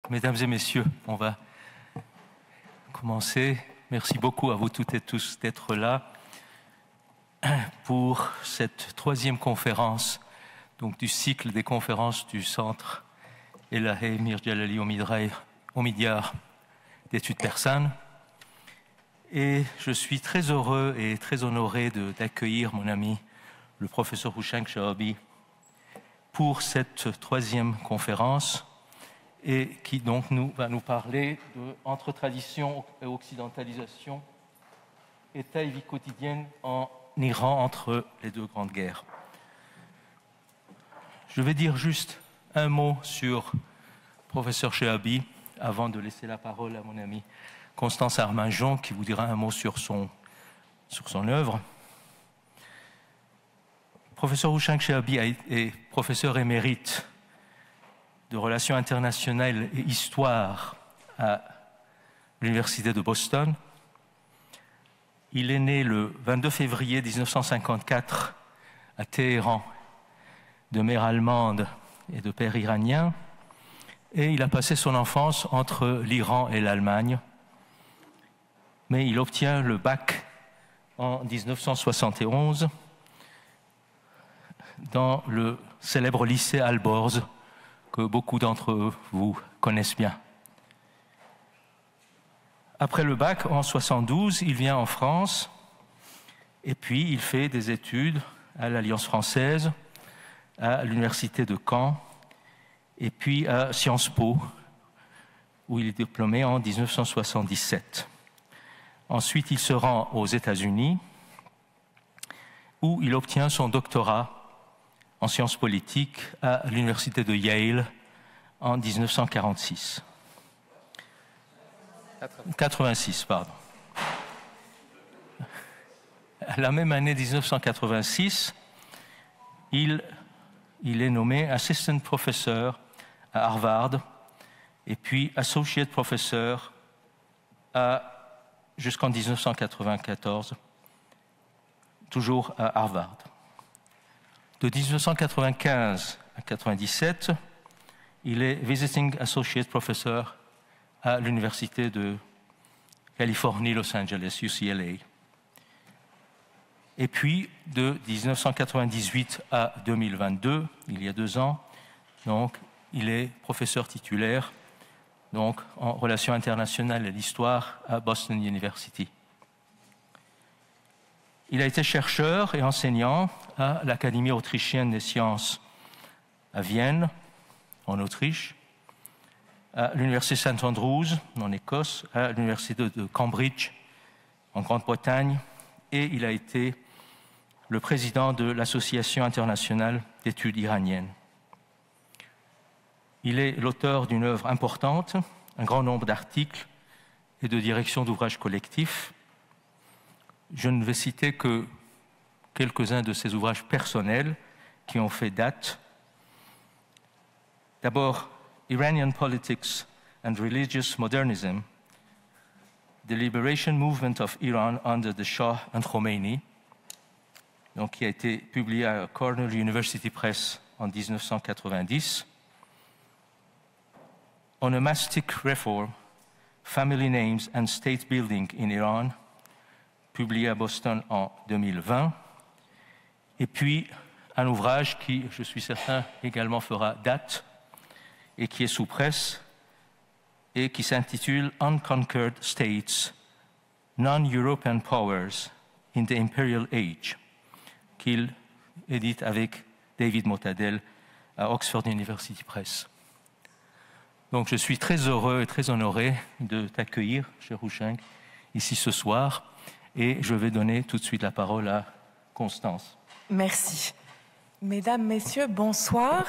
Mesdames et messieurs, on va commencer. Merci beaucoup à vous toutes et tous d'être là pour cette troisième conférence donc, du cycle des conférences du Centre Elahe Mirjalali Omidyar d'études persanes. Et je suis très heureux et très honoré d'accueillir mon ami, le professeur Houchang Shahabi, pour cette troisième conférence et qui donc va nous parler de entre tradition et occidentalisation, état et vie quotidienne en Iran entre les deux grandes guerres. Je vais dire juste un mot sur professeur Shahabi avant de laisser la parole à mon ami Constance Arminjon qui vous dira un mot sur son œuvre. Professeur Houchang Shahabi est professeur émérite de relations internationales et histoire à l'Université de Boston. Il est né le 22 février 1954 à Téhéran, de mère allemande et de père iranien, et il a passé son enfance entre l'Iran et l'Allemagne. Mais il obtient le bac en 1971 dans le célèbre lycée Alborz, que beaucoup d'entre vous connaissent bien. Après le bac, en 1972, il vient en France et puis il fait des études à l'Alliance française, à l'Université de Caen et puis à Sciences Po, où il est diplômé en 1977. Ensuite, il se rend aux États-Unis, où il obtient son doctorat en sciences politiques à l'université de Yale en 1946. 86, pardon. La même année 1986, il est nommé assistant professeur à Harvard et puis associate professeur jusqu'en 1994, toujours à Harvard. De 1995 à 1997, il est Visiting Associate Professor à l'Université de Californie, Los Angeles, UCLA. Et puis, de 1998 à 2022, il y a 2 ans, donc, il est professeur titulaire donc, en relations internationales et l'histoire à Boston University. Il a été chercheur et enseignant à l'Académie autrichienne des sciences à Vienne, en Autriche, à l'Université St Andrews, en Écosse, à l'Université de Cambridge, en Grande-Bretagne, et il a été le président de l'Association internationale d'études iraniennes. Il est l'auteur d'une œuvre importante, un grand nombre d'articles et de directions d'ouvrages collectifs. Je ne vais citer que quelques-uns de ses ouvrages personnels qui ont fait date. D'abord, Iranian Politics and Religious Modernism, The Liberation Movement of Iran under the Shah and Khomeini, donc, qui a été publié à Cornell University Press en 1990. Onomastic Reform, Family Names and State Building in Iran, publié à Boston en 2020, et puis un ouvrage qui, je suis certain, également fera date et qui est sous presse et qui s'intitule Unconquered States, Non-European Powers in the Imperial Age, qu'il édite avec David Motadel à Oxford University Press. Donc je suis très heureux et très honoré de t'accueillir, cher Houchang, ici ce soir. Et je vais donner tout de suite la parole à Constance. Merci. Mesdames, Messieurs, bonsoir.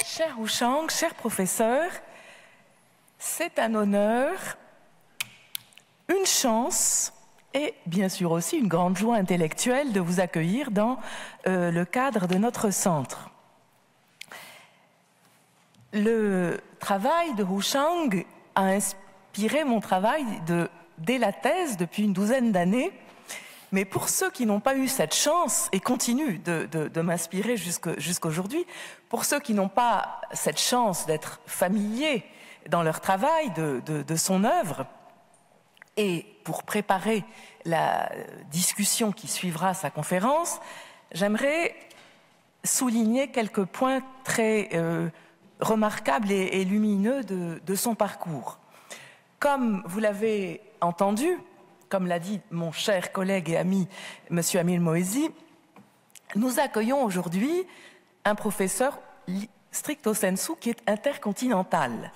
Cher Houchang, cher professeur, c'est un honneur, une chance et bien sûr aussi une grande joie intellectuelle de vous accueillir dans le cadre de notre centre. Le travail de Houchang a inspiré mon travail dès la thèse depuis une 12aine d'années, mais pour ceux qui n'ont pas eu cette chance et continuent de m'inspirer jusqu'aujourd'hui, pour ceux qui n'ont pas cette chance d'être familiers dans leur travail de son œuvre. Et pour préparer la discussion qui suivra sa conférence, j'aimerais souligner quelques points très remarquables et lumineux de son parcours. Comme vous l'avez entendu, comme l'a dit mon cher collègue et ami, M. Amir Moesi, nous accueillons aujourd'hui un professeur stricto sensu qui est intercontinental.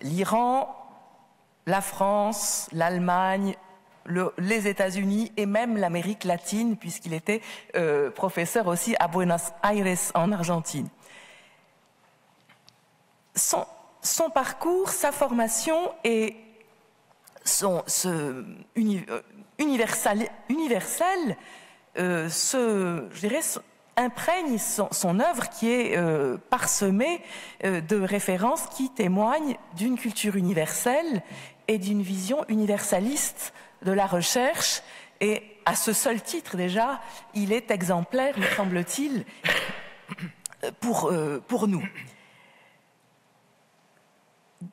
L'Iran, la France, l'Allemagne, les États-Unis et même l'Amérique latine, puisqu'il était professeur aussi à Buenos Aires en Argentine. Son parcours, sa formation et universel, je dirais, imprègne son œuvre qui est parsemée de références qui témoignent d'une culture universelle et d'une vision universaliste de la recherche. Et à ce seul titre déjà, il est exemplaire, me semble-t-il, pour nous.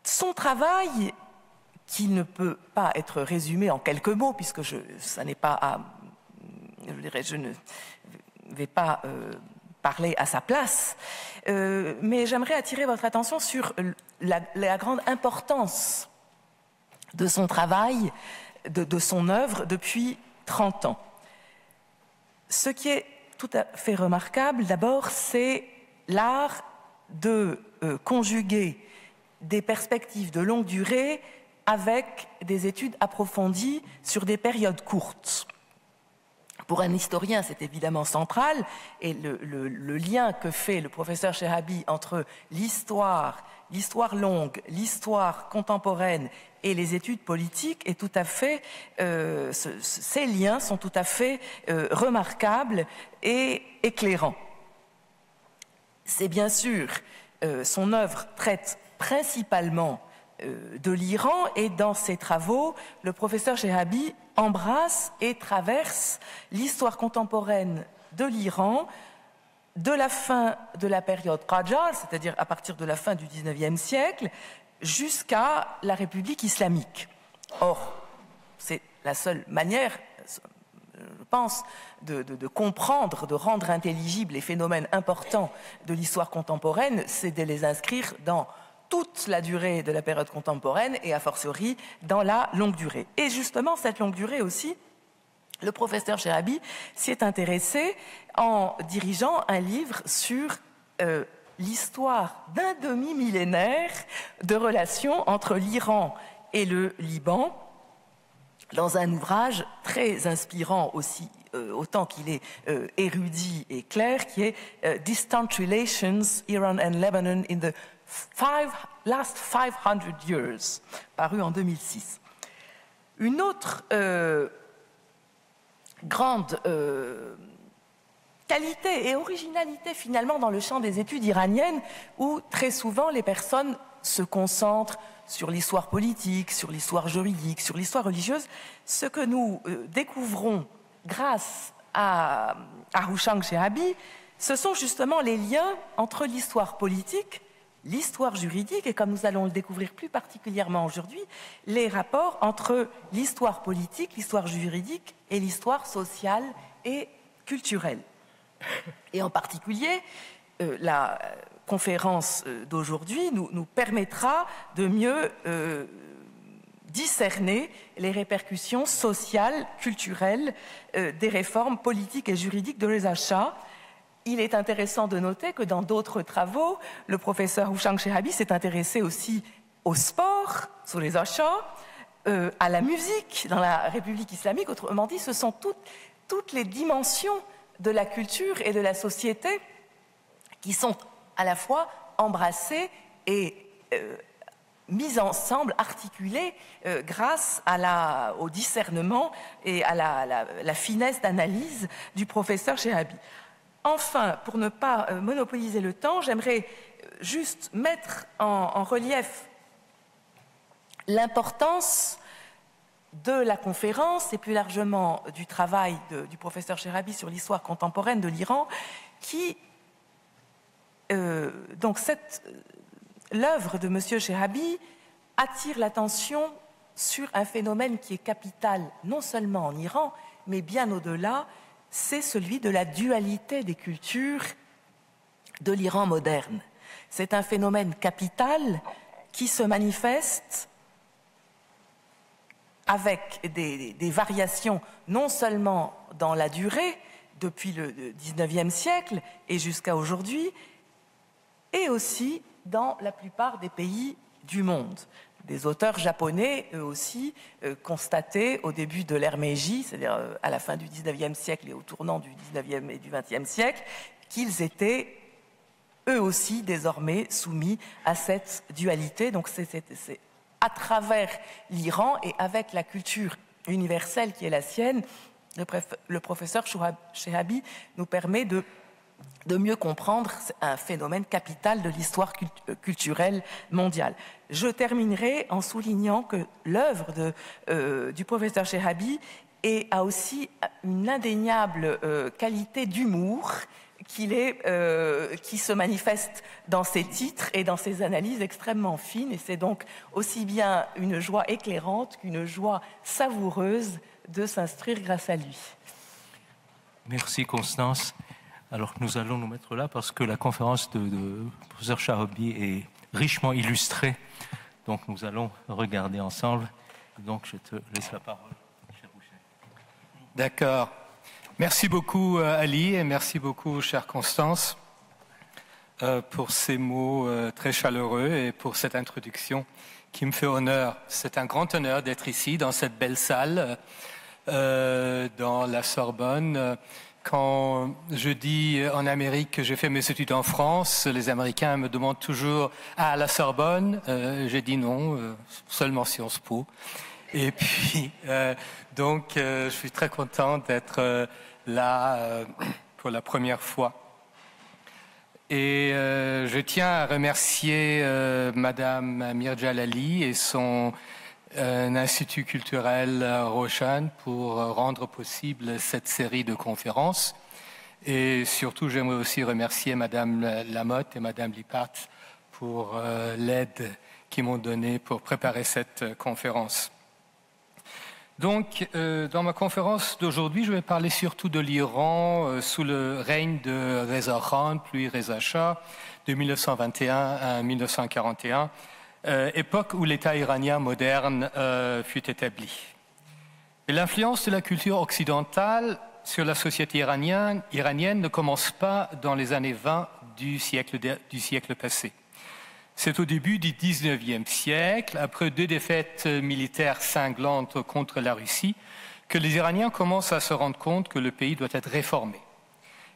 Son travail, qui ne peut pas être résumé en quelques mots, puisque ça n'est pas à... je ne vais pas parler à sa place, mais j'aimerais attirer votre attention sur la grande importance de son travail, de son œuvre depuis 30 ans. Ce qui est tout à fait remarquable, d'abord, c'est l'art de conjuguer des perspectives de longue durée avec des études approfondies sur des périodes courtes. Pour un historien, c'est évidemment central, et le lien que fait le professeur Chehhabi entre l'histoire longue, l'histoire contemporaine et les études politiques est tout à fait, ces liens sont tout à fait remarquables et éclairants. C'est bien sûr, son œuvre traite principalement de l'Iran, et dans ses travaux, le professeur Chehhabi embrasse et traverse l'histoire contemporaine de l'Iran de la fin de la période Qajar, c'est-à-dire à partir de la fin du XIXe siècle, jusqu'à la République islamique. Or, c'est la seule manière, je pense, de comprendre, de rendre intelligibles les phénomènes importants de l'histoire contemporaine, c'est de les inscrire dans toute la durée de la période contemporaine et a fortiori dans la longue durée. Et justement, cette longue durée aussi, le professeur Chehhabi s'y est intéressé en dirigeant un livre sur l'histoire d'un demi-millénaire de relations entre l'Iran et le Liban, dans un ouvrage très inspirant aussi, autant qu'il est érudit et clair, qui est Distant Relations, Iran and Lebanon in the last 500 years, paru en 2006. Une autre grande qualité et originalité finalement dans le champ des études iraniennes, où très souvent les personnes se concentrent sur l'histoire politique, sur l'histoire juridique, sur l'histoire religieuse. Ce que nous découvrons grâce à Houchang Chehhabi, ce sont justement les liens entre l'histoire politique, l'histoire juridique et, comme nous allons le découvrir plus particulièrement aujourd'hui, les rapports entre l'histoire politique, l'histoire juridique et l'histoire sociale et culturelle. Et en particulier, la conférence d'aujourd'hui nous permettra de mieux discerner les répercussions sociales, culturelles des réformes politiques et juridiques de Reza Shah. Il est intéressant de noter que dans d'autres travaux, le professeur Houchang Chehhabi s'est intéressé aussi au sport, sur les achats, à la musique dans la République islamique. Autrement dit, ce sont toutes les dimensions de la culture et de la société qui sont à la fois embrassées et mises ensemble, articulées grâce au discernement et à la finesse d'analyse du professeur Chehhabi. Enfin, pour ne pas monopoliser le temps, j'aimerais juste mettre en relief l'importance de la conférence et plus largement du travail du professeur Chehhabi sur l'histoire contemporaine de l'Iran, qui, donc cette l'œuvre de M. Chehabi attire l'attention sur un phénomène qui est capital non seulement en Iran, mais bien au-delà, c'est celui de la dualité des cultures de l'Iran moderne. C'est un phénomène capital qui se manifeste avec des variations non seulement dans la durée, depuis le XIXe siècle et jusqu'à aujourd'hui, et aussi dans la plupart des pays du monde. Des auteurs japonais, eux aussi, constataient au début de l'ère Meiji, c'est-à-dire à la fin du XIXe siècle et au tournant du XIXe et du XXe siècle, qu'ils étaient eux aussi désormais soumis à cette dualité. Donc c'est à travers l'Iran et avec la culture universelle qui est la sienne, le professeur Chehabi nous permet de mieux comprendre un phénomène capital de l'histoire culturelle mondiale. Je terminerai en soulignant que l'œuvre du professeur Chehabi a aussi une indéniable qualité d'humour qui se manifeste dans ses titres et dans ses analyses extrêmement fines. Et c'est donc aussi bien une joie éclairante qu'une joie savoureuse de s'instruire grâce à lui. Merci Constance. Alors nous allons nous mettre là parce que la conférence de professeur Chehabi est richement illustrée. Donc nous allons regarder ensemble. Donc je te laisse la parole, cher Boucher. D'accord. Merci beaucoup Ali et merci beaucoup chère Constance pour ces mots très chaleureux et pour cette introduction qui me fait honneur. C'est un grand honneur d'être ici dans cette belle salle dans la Sorbonne. Quand je dis en Amérique que j'ai fait mes études en France, les Américains me demandent toujours « Ah, à la Sorbonne ?» J'ai dit non, seulement Sciences Po. Et puis, donc, je suis très content d'être là pour la première fois. Et je tiens à remercier Madame Mirja Jalali et son Institut culturel Roshan pour rendre possible cette série de conférences. Et surtout, j'aimerais aussi remercier Madame Lamotte et Madame Lippert pour l'aide qu'ils m'ont donnée pour préparer cette conférence. Donc, dans ma conférence d'aujourd'hui, je vais parler surtout de l'Iran sous le règne de Reza Khan, puis Reza Shah, de 1921 à 1941. Époque où l'État iranien moderne fut établi. Et l'influence de la culture occidentale sur la société iranienne ne commence pas dans les années 20 du siècle passé. C'est au début du XIXe siècle, après 2 défaites militaires cinglantes contre la Russie, que les Iraniens commencent à se rendre compte que le pays doit être réformé.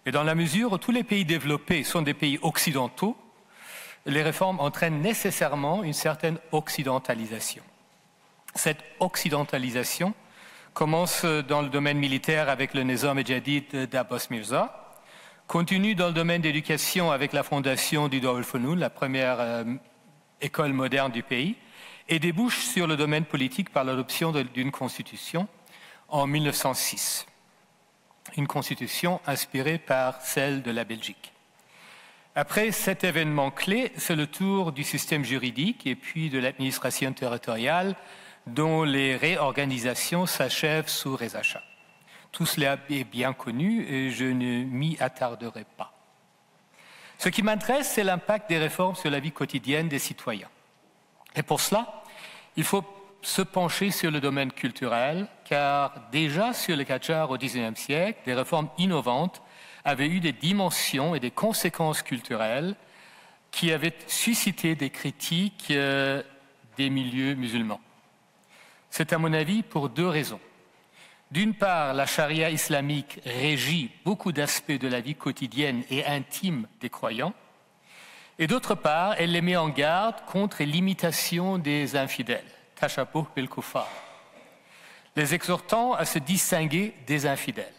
Et dans la mesure où tous les pays développés sont des pays occidentaux, les réformes entraînent nécessairement une certaine occidentalisation. Cette occidentalisation commence dans le domaine militaire avec le Nizam-e-Jadid d'Abbas Mirza, continue dans le domaine d'éducation avec la fondation du Darul-Funun, la première école moderne du pays, et débouche sur le domaine politique par l'adoption d'une constitution en 1906. Une constitution inspirée par celle de la Belgique. Après cet événement clé, c'est le tour du système juridique et puis de l'administration territoriale dont les réorganisations s'achèvent sous Reza Shah. Tout cela est bien connu et je ne m'y attarderai pas. Ce qui m'intéresse, c'est l'impact des réformes sur la vie quotidienne des citoyens. Et pour cela, il faut se pencher sur le domaine culturel, car déjà sur le Qajar au XIXe siècle, des réformes innovantes avaient eu des dimensions et des conséquences culturelles qui avaient suscité des critiques des milieux musulmans. C'est à mon avis pour 2 raisons. D'une part, la charia islamique régit beaucoup d'aspects de la vie quotidienne et intime des croyants, et d'autre part, elle les met en garde contre l'imitation des infidèles, tashabuh bil kuffar, les exhortant à se distinguer des infidèles.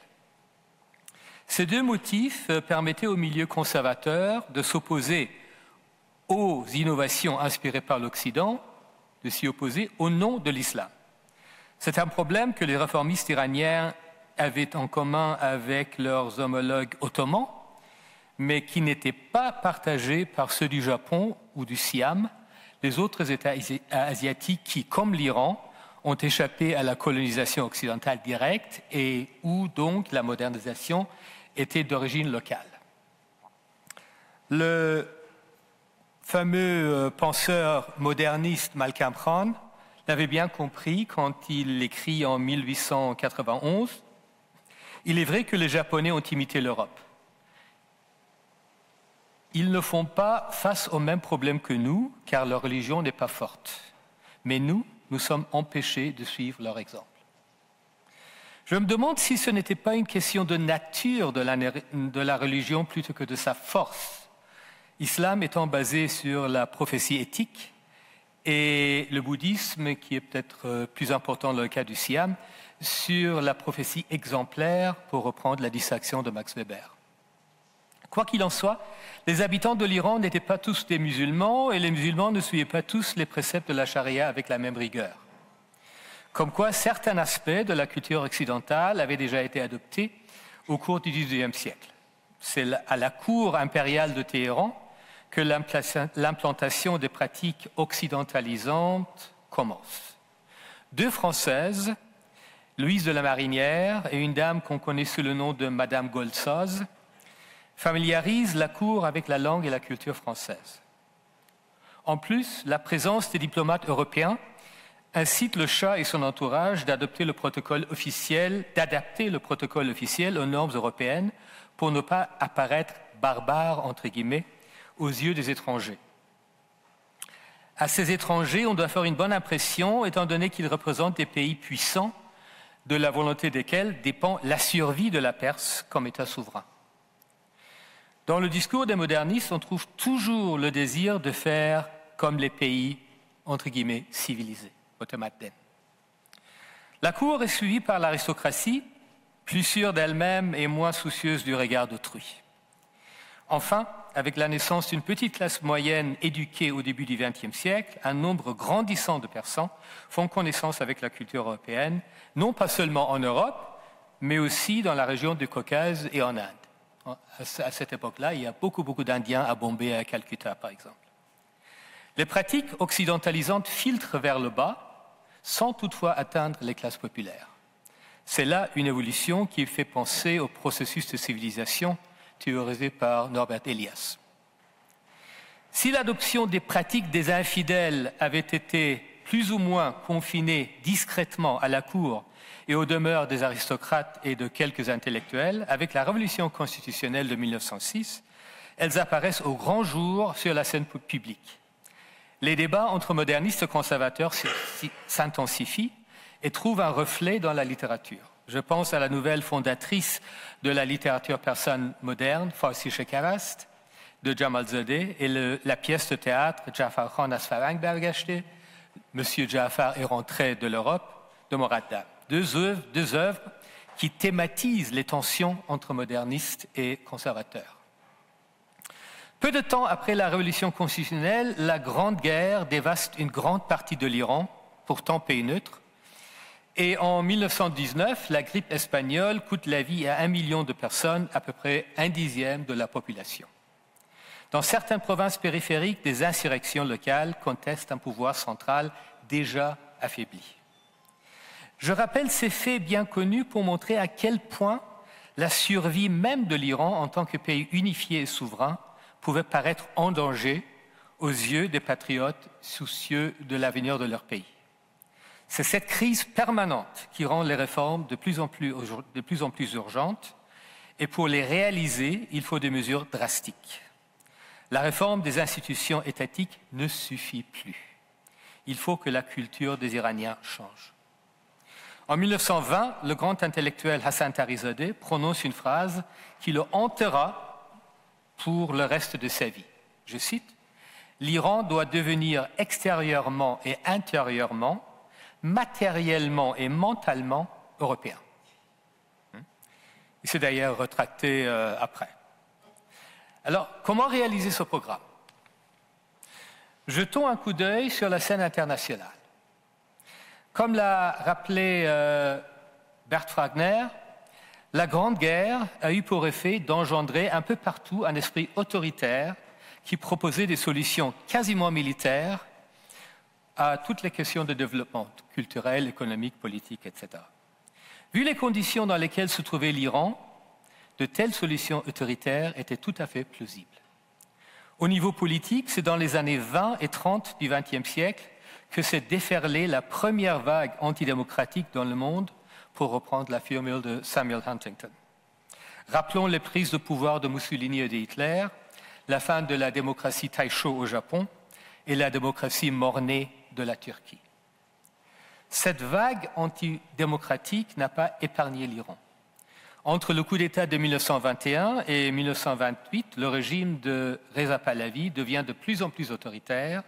Ces 2 motifs permettaient au milieu conservateur de s'opposer aux innovations inspirées par l'Occident, de s'y opposer au nom de l'islam. C'est un problème que les réformistes iraniens avaient en commun avec leurs homologues ottomans, mais qui n'étaient pas partagés par ceux du Japon ou du Siam, les autres États asiatiques qui, comme l'Iran, ont échappé à la colonisation occidentale directe et où donc la modernisation était d'origine locale. Le fameux penseur moderniste Malcolm Crown l'avait bien compris quand il écrit en 1891 « Il est vrai que les Japonais ont imité l'Europe. Ils ne font pas face aux mêmes problèmes que nous, car leur religion n'est pas forte. Mais nous sommes empêchés de suivre leur exemple. » Je me demande si ce n'était pas une question de nature de la religion plutôt que de sa force. L'islam étant basé sur la prophétie éthique et le bouddhisme, qui est peut-être plus important dans le cas du Siam, sur la prophétie exemplaire, pour reprendre la distinction de Max Weber. Quoi qu'il en soit, les habitants de l'Iran n'étaient pas tous des musulmans et les musulmans ne suivaient pas tous les préceptes de la charia avec la même rigueur. Comme quoi, certains aspects de la culture occidentale avaient déjà été adoptés au cours du XIXe siècle. C'est à la cour impériale de Téhéran que l'implantation des pratiques occidentalisantes commence. 2 Françaises, Louise de la Marinière et une dame qu'on connaît sous le nom de Madame Goltzoz, familiarisent la cour avec la langue et la culture française. En plus, la présence des diplomates européens incite le Shah et son entourage d'adapter le protocole officiel aux normes européennes pour ne pas apparaître barbare, entre guillemets, aux yeux des étrangers. À ces étrangers, on doit faire une bonne impression, étant donné qu'ils représentent des pays puissants, de la volonté desquels dépend la survie de la Perse comme État souverain. Dans le discours des modernistes, on trouve toujours le désir de faire comme les pays, entre guillemets, civilisés. La cour est suivie par l'aristocratie, plus sûre d'elle-même et moins soucieuse du regard d'autrui. Enfin, avec la naissance d'une petite classe moyenne éduquée au début du XXe siècle, un nombre grandissant de personnes font connaissance avec la culture européenne, non pas seulement en Europe, mais aussi dans la région du Caucase et en Inde. À cette époque-là, il y a beaucoup d'Indiens à Bombay et à Calcutta, par exemple. Les pratiques occidentalisantes filtrent vers le bas, sans toutefois atteindre les classes populaires. C'est là une évolution qui fait penser au processus de civilisation théorisé par Norbert Elias. Si l'adoption des pratiques des infidèles avait été plus ou moins confinée discrètement à la cour et aux demeures des aristocrates et de quelques intellectuels, avec la révolution constitutionnelle de 1906, elles apparaissent au grand jour sur la scène publique. Les débats entre modernistes et conservateurs s'intensifient et trouvent un reflet dans la littérature. Je pense à la nouvelle fondatrice de la littérature persane moderne, Farsi Shekarast, de Jamalzadeh, et la pièce de théâtre Jafar Khan az Farang Bergashte, Monsieur Jafar est rentré de l'Europe, de Moradda. Deux œuvres qui thématisent les tensions entre modernistes et conservateurs. Peu de temps après la révolution constitutionnelle, la Grande Guerre dévaste une grande partie de l'Iran, pourtant pays neutre, et en 1919, la grippe espagnole coûte la vie à 1 million de personnes, à peu près 1/10 de la population. Dans certaines provinces périphériques, des insurrections locales contestent un pouvoir central déjà affaibli. Je rappelle ces faits bien connus pour montrer à quel point la survie même de l'Iran en tant que pays unifié et souverain pouvait paraître en danger aux yeux des patriotes soucieux de l'avenir de leur pays. C'est cette crise permanente qui rend les réformes de plus en plus urgentes, et pour les réaliser, il faut des mesures drastiques. La réforme des institutions étatiques ne suffit plus. Il faut que la culture des Iraniens change. En 1920, le grand intellectuel Hassan Tarizadeh prononce une phrase qui le hantera pour le reste de sa vie. Je cite, « L'Iran doit devenir extérieurement et intérieurement, matériellement et mentalement européen. » Il s'est d'ailleurs retracté après. Alors, comment réaliser ce programme? Jetons un coup d'œil sur la scène internationale. Comme l'a rappelé Bert Wagner, la Grande Guerre a eu pour effet d'engendrer un peu partout un esprit autoritaire qui proposait des solutions quasiment militaires à toutes les questions de développement culturel, économique, politique, etc. Vu les conditions dans lesquelles se trouvait l'Iran, de telles solutions autoritaires étaient tout à fait plausibles. Au niveau politique, c'est dans les années 20 et 30 du XXe siècle que s'est déferlée la première vague antidémocratique dans le monde, pour reprendre la formule de Samuel Huntington. Rappelons les prises de pouvoir de Mussolini et de Hitler, la fin de la démocratie Taisho au Japon et la démocratie mornée de la Turquie. Cette vague antidémocratique n'a pas épargné l'Iran. Entre le coup d'État de 1921 et 1928, le régime de Reza Pahlavi devient de plus en plus autoritaire,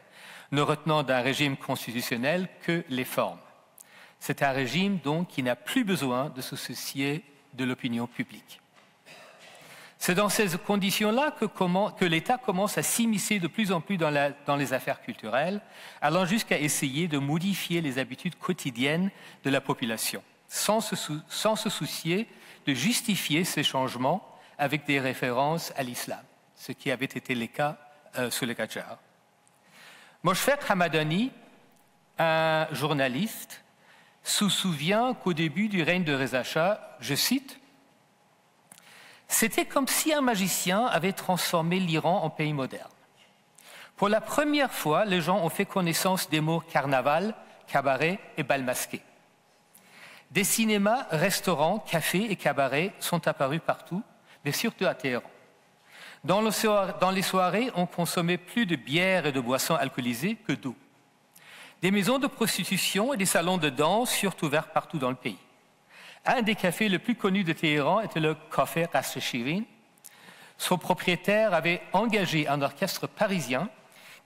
ne retenant d'un régime constitutionnel que les formes. C'est un régime, donc, qui n'a plus besoin de se soucier de l'opinion publique. C'est dans ces conditions-là que l'État commence à s'immiscer de plus en plus dans les affaires culturelles, allant jusqu'à essayer de modifier les habitudes quotidiennes de la population, sans se soucier de justifier ces changements avec des références à l'islam, ce qui avait été le cas sous le Qajar. Moshfegh Hamadani, un journaliste, se souvient qu'au début du règne de Reza Shah, je cite, « C'était comme si un magicien avait transformé l'Iran en pays moderne. Pour la première fois, les gens ont fait connaissance des mots carnaval, cabaret et bal masqué. Des cinémas, restaurants, cafés et cabarets sont apparus partout, mais surtout à Téhéran. Dans les soirées, on consommait plus de bière et de boissons alcoolisées que d'eau. Des maisons de prostitution et des salons de danse furent ouverts partout dans le pays. Un des cafés les plus connus de Téhéran était le Café Qasr Shirin. Son propriétaire avait engagé un orchestre parisien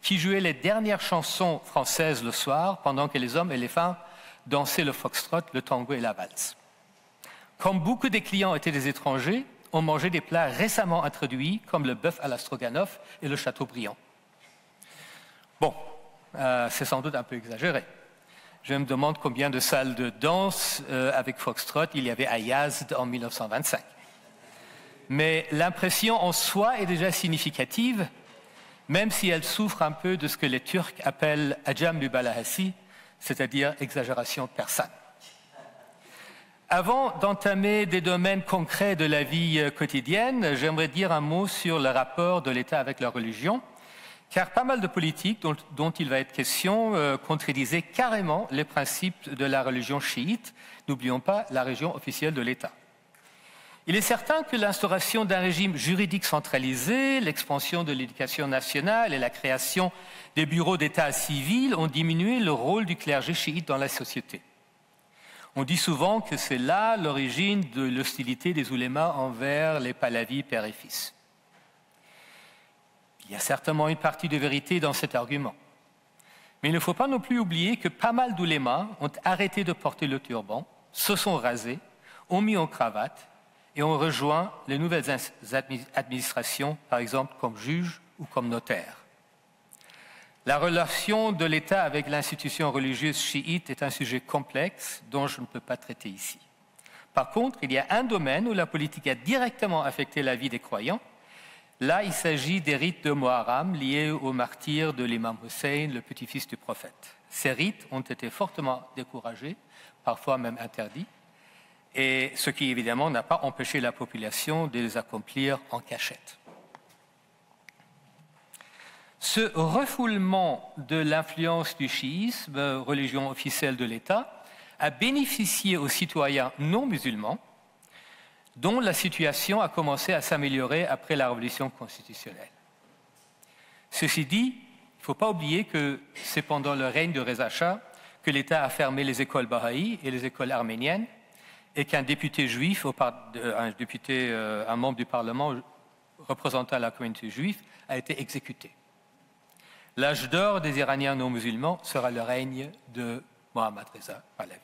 qui jouait les dernières chansons françaises le soir pendant que les hommes et les femmes dansaient le foxtrot, le tango et la valse. Comme beaucoup des clients étaient des étrangers, on mangeait des plats récemment introduits comme le bœuf à la stroganoff et le Chateaubriand. Bon, c'est sans doute un peu exagéré. Je me demande combien de salles de danse avec foxtrot il y avait à Yazd en 1925. Mais l'impression en soi est déjà significative, même si elle souffre un peu de ce que les Turcs appellent ajam mubalahasi, c'est-à-dire exagération persane. Avant d'entamer des domaines concrets de la vie quotidienne, j'aimerais dire un mot sur le rapport de l'État avec la religion, car pas mal de politiques dont il va être question contredisaient carrément les principes de la religion chiite, n'oublions pas la religion officielle de l'État. Il est certain que l'instauration d'un régime juridique centralisé, l'expansion de l'éducation nationale et la création des bureaux d'État civils ont diminué le rôle du clergé chiite dans la société. On dit souvent que c'est là l'origine de l'hostilité des oulémas envers les Pahlavis père et fils. Il y a certainement une partie de vérité dans cet argument. Mais il ne faut pas non plus oublier que pas mal d'oulémas ont arrêté de porter le turban, se sont rasés, ont mis en cravate et ont rejoint les nouvelles administrations, par exemple comme juges ou comme notaires. La relation de l'État avec l'institution religieuse chiite est un sujet complexe dont je ne peux pas traiter ici. Par contre, il y a un domaine où la politique a directement affecté la vie des croyants. Là, il s'agit des rites de Muharram liés au martyre de l'imam Hussein, le petit-fils du prophète. Ces rites ont été fortement découragés, parfois même interdits, et ce qui évidemment n'a pas empêché la population de les accomplir en cachette. Ce refoulement de l'influence du chiisme, religion officielle de l'État, a bénéficié aux citoyens non musulmans, dont la situation a commencé à s'améliorer après la révolution constitutionnelle. Ceci dit, il ne faut pas oublier que c'est pendant le règne de Reza Shah que l'État a fermé les écoles bahaïs et les écoles arméniennes et qu'un député juif, un membre du Parlement représentant la communauté juive, a été exécuté. L'âge d'or des Iraniens non musulmans sera le règne de Mohammad Reza Pahlavi.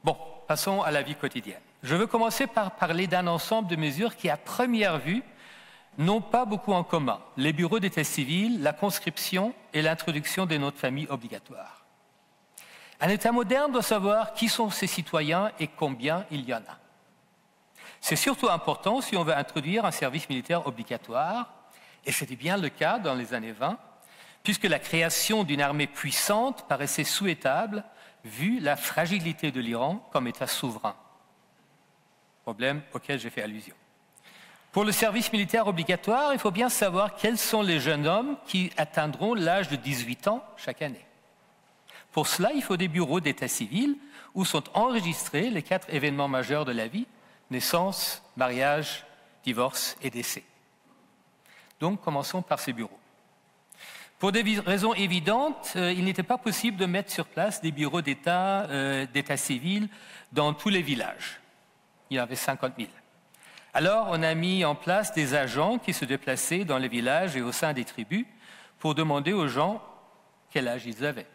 Bon, passons à la vie quotidienne. Je veux commencer par parler d'un ensemble de mesures qui, à première vue, n'ont pas beaucoup en commun. Les bureaux d'état civil, la conscription et l'introduction des noms de famille obligatoires. Un État moderne doit savoir qui sont ses citoyens et combien il y en a. C'est surtout important si on veut introduire un service militaire obligatoire, et c'était bien le cas dans les années 20, puisque la création d'une armée puissante paraissait souhaitable vu la fragilité de l'Iran comme État souverain. Problème auquel j'ai fait allusion. Pour le service militaire obligatoire, il faut bien savoir quels sont les jeunes hommes qui atteindront l'âge de 18 ans chaque année. Pour cela, il faut des bureaux d'état civil où sont enregistrés les 4 événements majeurs de la vie: naissance, mariage, divorce et décès. Donc, commençons par ces bureaux. Pour des raisons évidentes, il n'était pas possible de mettre sur place des bureaux d'état civil dans tous les villages. Il y en avait 50 000. Alors, on a mis en place des agents qui se déplaçaient dans les villages et au sein des tribus pour demander aux gens quel âge ils avaient.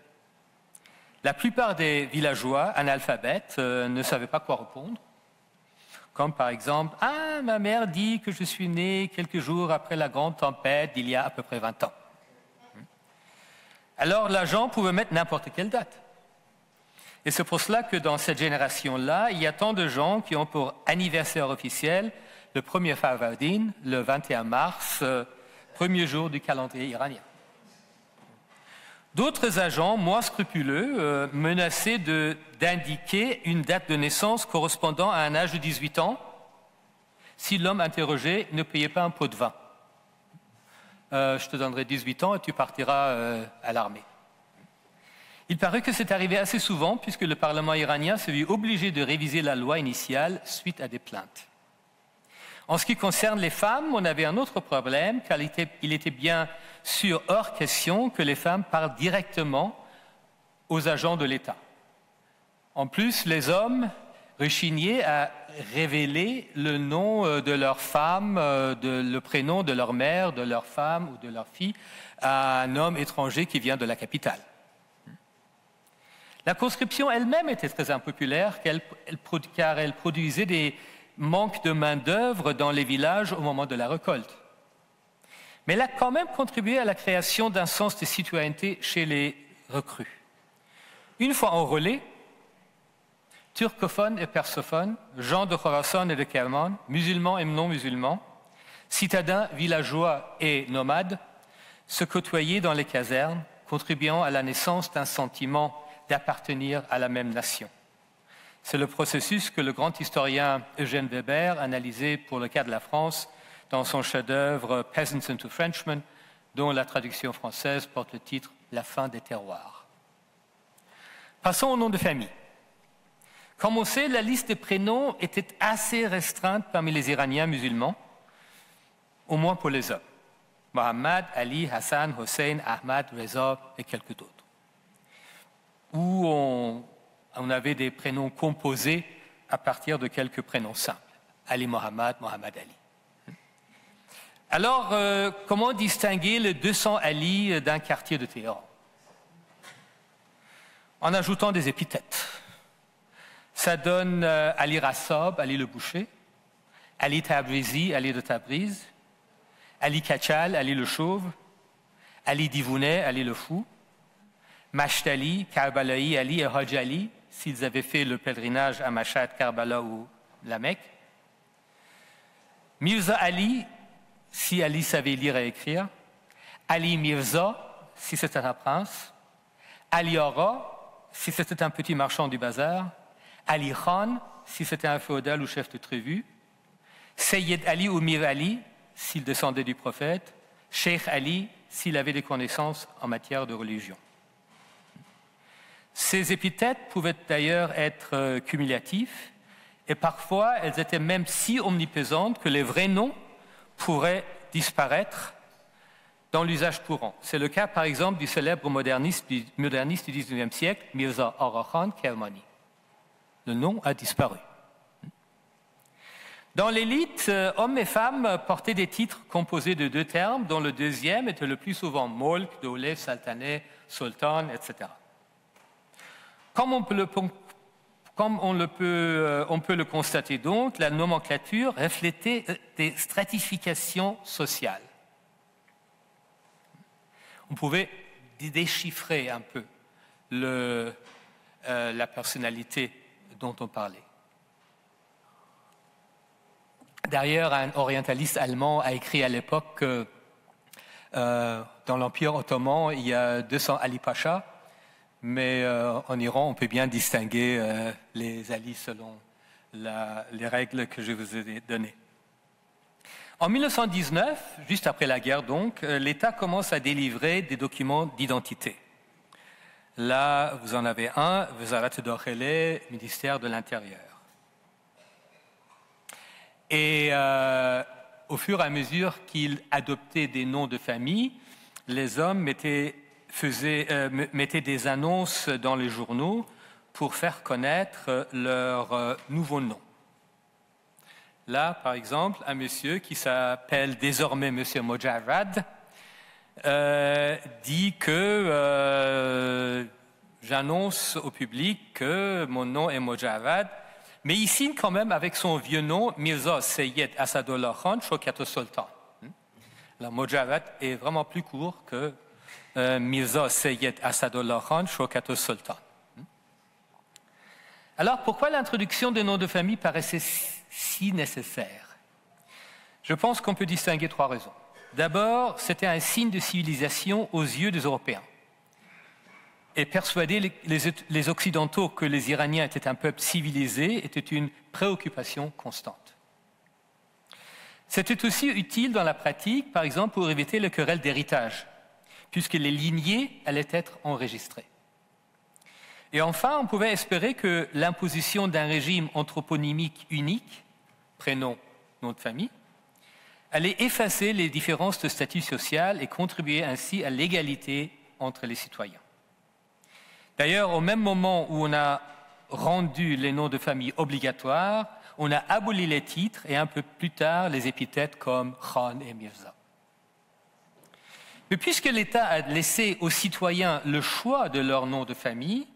La plupart des villageois analphabètes ne savaient pas quoi répondre. Comme par exemple, « Ah, ma mère dit que je suis né quelques jours après la grande tempête d'il y a à peu près 20 ans. » Alors l'agent pouvait mettre n'importe quelle date. Et c'est pour cela que dans cette génération-là, il y a tant de gens qui ont pour anniversaire officiel le 1er Farvardin, le 21 mars, premier jour du calendrier iranien. D'autres agents, moins scrupuleux, menaçaient d'indiquer une date de naissance correspondant à un âge de 18 ans si l'homme interrogé ne payait pas un pot de vin. Je te donnerai 18 ans et tu partiras à l'armée. Il paraît que c'est arrivé assez souvent puisque le Parlement iranien s'est vu obligé de réviser la loi initiale suite à des plaintes. En ce qui concerne les femmes, on avait un autre problème, car il était bien sûr hors question que les femmes parlent directement aux agents de l'État. En plus, les hommes rechignaient à révéler le nom de leur femme, le prénom de leur mère, de leur femme ou de leur fille à un homme étranger qui vient de la capitale. La conscription elle-même était très impopulaire car elle produisait des manques de main-d'œuvre dans les villages au moment de la récolte. Mais elle a quand même contribué à la création d'un sens de citoyenneté chez les recrues. Une fois enrôlés, turcophones et persophones, gens de Khorasan et de Kerman, musulmans et non-musulmans, citadins, villageois et nomades, se côtoyaient dans les casernes, contribuant à la naissance d'un sentiment d'appartenir à la même nation. C'est le processus que le grand historien Eugène Weber analysait pour le cas de la France dans son chef-d'œuvre « Peasants into Frenchmen », dont la traduction française porte le titre « La fin des terroirs ». Passons au nom de famille. Comme on sait, la liste des prénoms était assez restreinte parmi les Iraniens musulmans, au moins pour les hommes. Mohammad, Ali, Hassan, Hossein, Ahmad, Reza et quelques d'autres. Où on avait des prénoms composés à partir de quelques prénoms simples. Ali Mohammad, Mohammad Ali. Alors, comment distinguer les 200 Ali d'un quartier de Téhéran? En ajoutant des épithètes. Ça donne Ali Rassab, Ali le boucher, Ali Tabrizi, Ali de Tabriz, Ali Kachal, Ali le chauve, Ali Divounet, Ali le fou, Mashtali, Karbalaï, Ali et Hajj Ali, s'ils avaient fait le pèlerinage à Mashhad, Karbala ou la Mecque. Mirza Ali, si Ali savait lire et écrire. Ali Mirza, si c'était un prince. Ali Aura, si c'était un petit marchand du bazar. Ali Khan, si c'était un féodal ou chef de tribu. Sayyid Ali ou Mir Ali, s'il descendait du prophète. Sheikh Ali, s'il avait des connaissances en matière de religion. Ces épithètes pouvaient d'ailleurs être cumulatifs et parfois elles étaient même si omniprésentes que les vrais noms pourraient disparaître dans l'usage courant. C'est le cas par exemple du célèbre moderniste du XIXe siècle, Mirza Arakhan Kermani. Le nom a disparu. Dans l'élite, hommes et femmes portaient des titres composés de 2 termes, dont le deuxième était le plus souvent Molk, Dowleh, Saltaneh, Sultan, etc. Comme on peut le constater donc, la nomenclature reflétait des stratifications sociales. On pouvait déchiffrer un peu la personnalité dont on parlait. D'ailleurs, un orientaliste allemand a écrit à l'époque que dans l'Empire ottoman, il y a 200 Ali Pacha, mais en Iran, on peut bien distinguer les Ali selon les règles que je vous ai données. En 1919, juste après la guerre donc, l'État commence à délivrer des documents d'identité. Là, vous en avez un, Wizarate Dakhele, ministère de l'Intérieur. Et au fur et à mesure qu'ils adoptaient des noms de famille, les hommes mettaient des annonces dans les journaux pour faire connaître leur nouveau nom. Là, par exemple, un monsieur qui s'appelle désormais Monsieur Mojavad dit que j'annonce au public que mon nom est Mojavad, mais il signe quand même avec son vieux nom Mirza Seyyed Asadullah Khan Shokat Sultan. La Mojavad est vraiment plus court que Mirza Seyyed Asadullah Khan Shokat Sultan. Alors, pourquoi l'introduction des noms de famille paraissait si nécessaire? Je pense qu'on peut distinguer 3 raisons. D'abord, c'était un signe de civilisation aux yeux des Européens. Et persuader les Occidentaux que les Iraniens étaient un peuple civilisé était une préoccupation constante. C'était aussi utile dans la pratique, par exemple, pour éviter les querelles d'héritage, puisque les lignées allaient être enregistrées. Et enfin, on pouvait espérer que l'imposition d'un régime anthroponymique unique, prénom, nom de famille, allait effacer les différences de statut social et contribuer ainsi à l'égalité entre les citoyens. D'ailleurs, au même moment où on a rendu les noms de famille obligatoires, on a aboli les titres et un peu plus tard les épithètes comme Khan et Mirza. Mais puisque l'État a laissé aux citoyens le choix de leur nom de famille,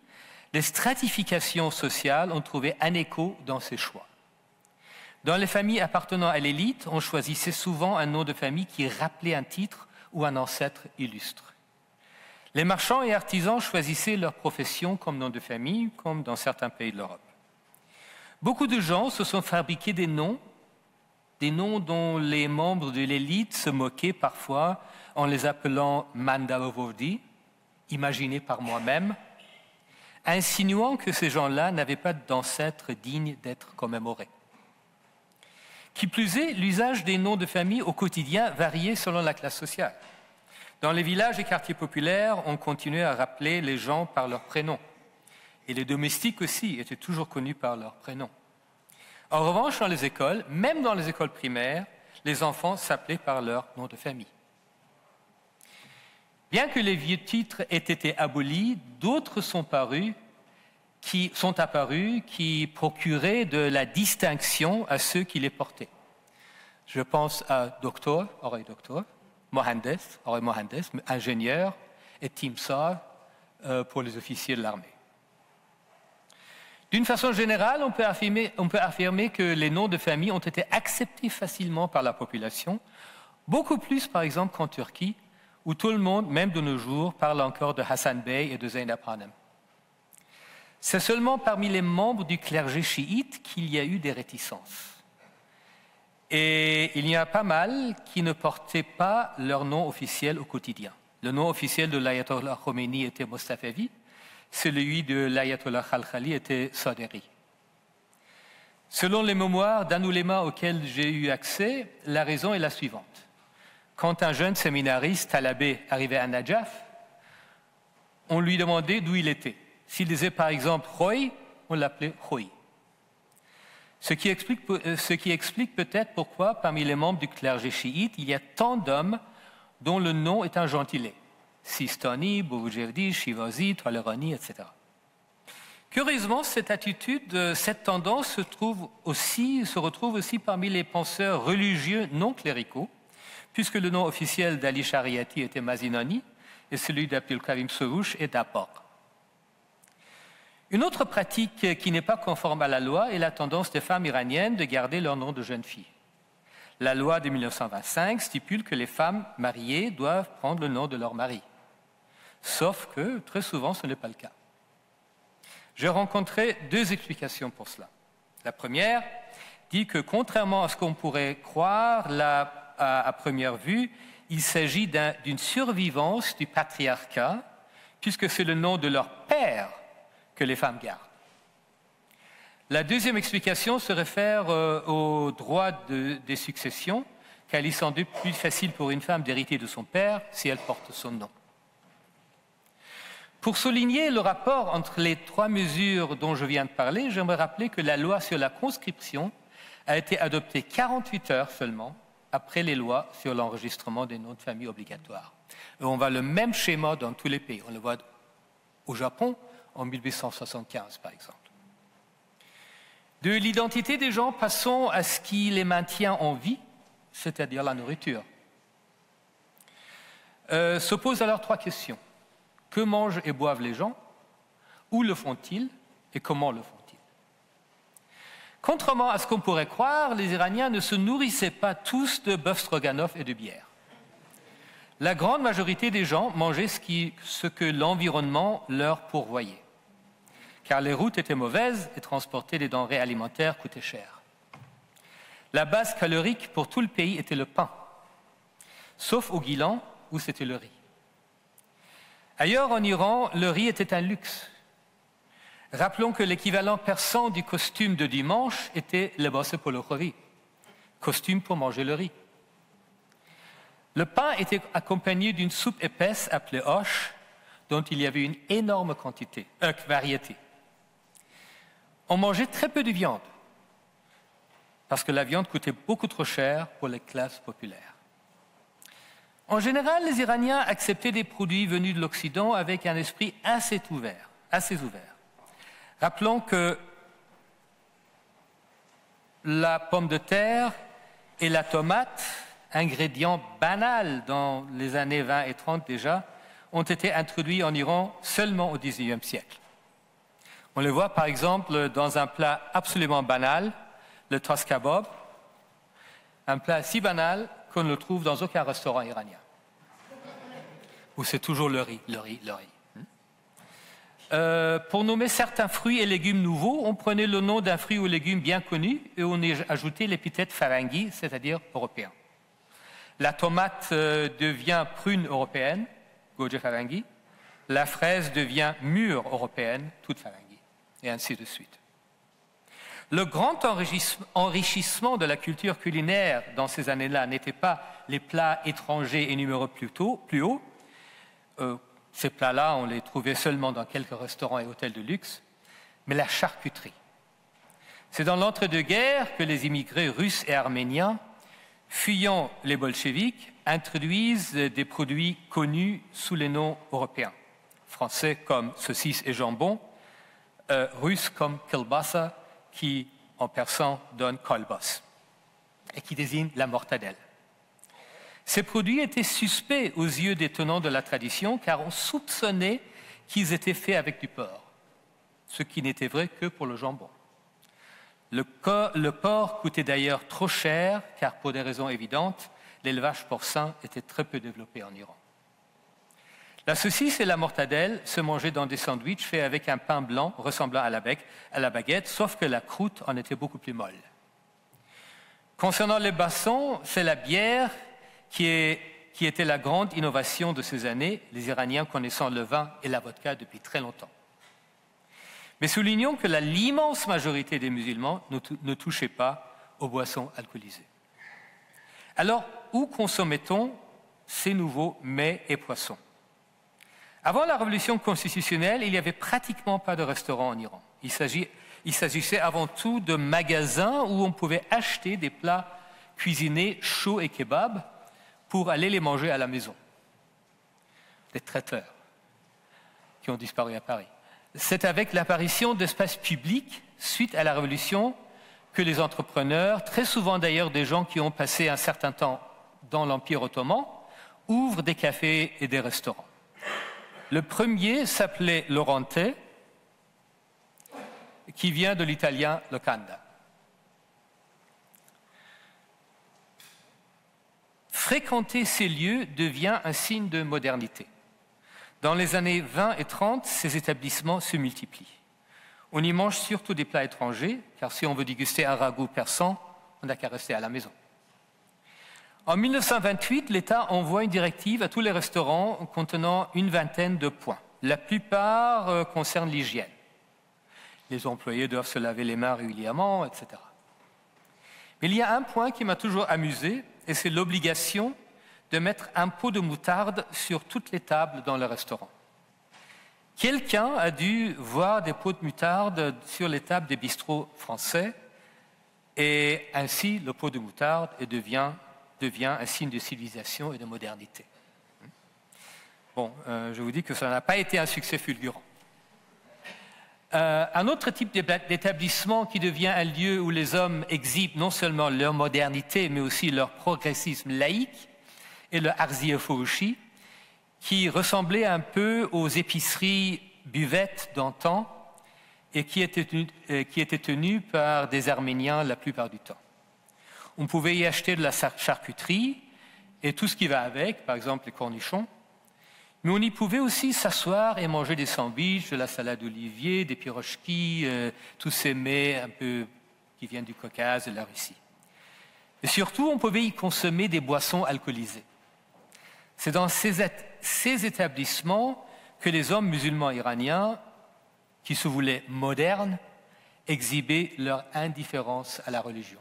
les stratifications sociales ont trouvé un écho dans ces choix. Dans les familles appartenant à l'élite, on choisissait souvent un nom de famille qui rappelait un titre ou un ancêtre illustre. Les marchands et artisans choisissaient leur profession comme nom de famille, comme dans certains pays de l'Europe. Beaucoup de gens se sont fabriqués des noms dont les membres de l'élite se moquaient parfois en les appelant Mandavovordi, imaginés par moi-même, insinuant que ces gens-là n'avaient pas d'ancêtres dignes d'être commémorés. Qui plus est, l'usage des noms de famille au quotidien variait selon la classe sociale. Dans les villages et quartiers populaires, on continuait à rappeler les gens par leurs prénoms. Et les domestiques aussi étaient toujours connus par leurs prénoms. En revanche, dans les écoles, même dans les écoles primaires, les enfants s'appelaient par leur nom de famille. Bien que les vieux titres aient été abolis, d'autres sont apparus qui procuraient de la distinction à ceux qui les portaient. Je pense à docteur, Mohandes, ingénieur, et Timsar pour les officiers de l'armée. D'une façon générale, on peut affirmer que les noms de famille ont été acceptés facilement par la population, beaucoup plus par exemple qu'en Turquie, où tout le monde, même de nos jours, parle encore de Hassan Bey et de Zeynep Hanım. C'est seulement parmi les membres du clergé chiite qu'il y a eu des réticences. Et il y en a pas mal qui ne portaient pas leur nom officiel au quotidien. Le nom officiel de l'ayatollah Khomeini était Mostafevi, celui de l'ayatollah Khalkhali était Saderi. Selon les mémoires d'un ouléma auxquels j'ai eu accès, la raison est la suivante. Quand un jeune séminariste talabé arrivait à Najaf, on lui demandait d'où il était. S'il disait par exemple Khoy, on l'appelait Khoy. Ce qui explique peut-être pourquoi, parmi les membres du clergé chiite, il y a tant d'hommes dont le nom est un gentilé. Sistani, Boujerdi, Shivazi, Tolerani, etc. Curieusement, cette attitude, cette tendance se retrouve aussi parmi les penseurs religieux non cléricaux, puisque le nom officiel d'Ali Shariati était Mazinani et celui d'Abdul Karim Soroush est Dapor. Une autre pratique qui n'est pas conforme à la loi est la tendance des femmes iraniennes de garder leur nom de jeune fille. La loi de 1925 stipule que les femmes mariées doivent prendre le nom de leur mari. Sauf que, très souvent, ce n'est pas le cas. J'ai rencontré 2 explications pour cela. La première, dit que, contrairement à ce qu'on pourrait croire là, à première vue, il s'agit d'une survivance du patriarcat, puisque c'est le nom de leur père que les femmes gardent. La deuxième explication se réfère au droit des successions, car il est sans doute plus facile pour une femme d'hériter de son père si elle porte son nom. Pour souligner le rapport entre les trois mesures dont je viens de parler, j'aimerais rappeler que la loi sur la conscription a été adoptée 48 heures seulement après les lois sur l'enregistrement des noms de famille obligatoires. Et on voit le même schéma dans tous les pays. On le voit au Japon en 1875, par exemple. De l'identité des gens, passons à ce qui les maintient en vie, c'est-à-dire la nourriture. Se posent alors trois questions. Que mangent et boivent les gens? Où le font-ils? Et comment le font-ils? Contrairement à ce qu'on pourrait croire, les Iraniens ne se nourrissaient pas tous de bœuf stroganoff et de bière. La grande majorité des gens mangeaient ce que l'environnement leur pourvoyait, car les routes étaient mauvaises et transporter des denrées alimentaires coûtait cher. La base calorique pour tout le pays était le pain, sauf au Guilan où c'était le riz. Ailleurs en Iran, le riz était un luxe. Rappelons que l'équivalent persan du costume de dimanche était lebas polokhori, costume pour manger le riz. Le pain était accompagné d'une soupe épaisse appelée osh, dont il y avait une énorme variété. On mangeait très peu de viande, parce que la viande coûtait beaucoup trop cher pour les classes populaires. En général, les Iraniens acceptaient des produits venus de l'Occident avec un esprit assez ouvert. Rappelons que la pomme de terre et la tomate, ingrédients banals dans les années 20 et 30 déjà, ont été introduits en Iran seulement au XIXe siècle. On le voit par exemple dans un plat absolument banal, le tost kebab, un plat si banal qu'on ne le trouve dans aucun restaurant iranien, où c'est toujours le riz. Pour nommer certains fruits et légumes nouveaux, on prenait le nom d'un fruit ou légume bien connu et on y ajoutait l'épithète farangi, c'est-à-dire européen. La tomate devient prune européenne, goji farangi. La fraise devient mûre européenne, toute farangi, et ainsi de suite. Le grand enrichissement de la culture culinaire dans ces années-là n'était pas les plats étrangers énumérés plus haut. Ces plats-là, on les trouvait seulement dans quelques restaurants et hôtels de luxe, mais la charcuterie. C'est dans l'entre-deux-guerres que les immigrés russes et arméniens, fuyant les bolcheviks, introduisent des produits connus sous les noms européens. Français comme saucisse et jambon, russes comme kilbasa, qui en persan donne kolbas, et qui désigne la mortadelle. Ces produits étaient suspects aux yeux des tenants de la tradition car on soupçonnait qu'ils étaient faits avec du porc, ce qui n'était vrai que pour le jambon. Le porc coûtait d'ailleurs trop cher car pour des raisons évidentes, l'élevage porcin était très peu développé en Iran. La saucisse et la mortadelle se mangeaient dans des sandwichs faits avec un pain blanc ressemblant à la baguette, sauf que la croûte en était beaucoup plus molle. Concernant les boissons, c'est la bière qui était la grande innovation de ces années, les Iraniens connaissant le vin et la vodka depuis très longtemps. Mais soulignons que l'immense majorité des musulmans ne touchaient pas aux boissons alcoolisées. Alors, où consommait-on ces nouveaux mets et poissons? Avant la révolution constitutionnelle, il n'y avait pratiquement pas de restaurants en Iran. Il s'agissait avant tout de magasins où on pouvait acheter des plats cuisinés chauds et kebabs pour aller les manger à la maison. Des traiteurs qui ont disparu à Paris. C'est avec l'apparition d'espaces publics, suite à la Révolution, que les entrepreneurs, très souvent d'ailleurs des gens qui ont passé un certain temps dans l'Empire ottoman, ouvrent des cafés et des restaurants. Le premier s'appelait Lorante, qui vient de l'italien locanda. Fréquenter ces lieux devient un signe de modernité. Dans les années 20 et 30, ces établissements se multiplient. On y mange surtout des plats étrangers, car si on veut déguster un ragoût persan, on n'a qu'à rester à la maison. En 1928, l'État envoie une directive à tous les restaurants contenant une vingtaine de points. La plupart concernent l'hygiène. Les employés doivent se laver les mains régulièrement, etc. Mais il y a un point qui m'a toujours amusé, et c'est l'obligation de mettre un pot de moutarde sur toutes les tables dans le restaurant. Quelqu'un a dû voir des pots de moutarde sur les tables des bistrots français, et ainsi le pot de moutarde devient un signe de civilisation et de modernité. Bon, je vous dis que ça n'a pas été un succès fulgurant. Un autre type d'établissement qui devient un lieu où les hommes exhibent non seulement leur modernité, mais aussi leur progressisme laïque, est le Arzier Furushi, qui ressemblait un peu aux épiceries buvettes d'antan et qui était tenu par des Arméniens la plupart du temps. On pouvait y acheter de la charcuterie et tout ce qui va avec, par exemple les cornichons, mais on y pouvait aussi s'asseoir et manger des sandwichs, de la salade d'olivier, des pirochki, tous ces mets un peu qui viennent du Caucase, de la Russie. Et surtout, on pouvait y consommer des boissons alcoolisées. C'est dans ces établissements que les hommes musulmans iraniens, qui se voulaient modernes, exhibaient leur indifférence à la religion.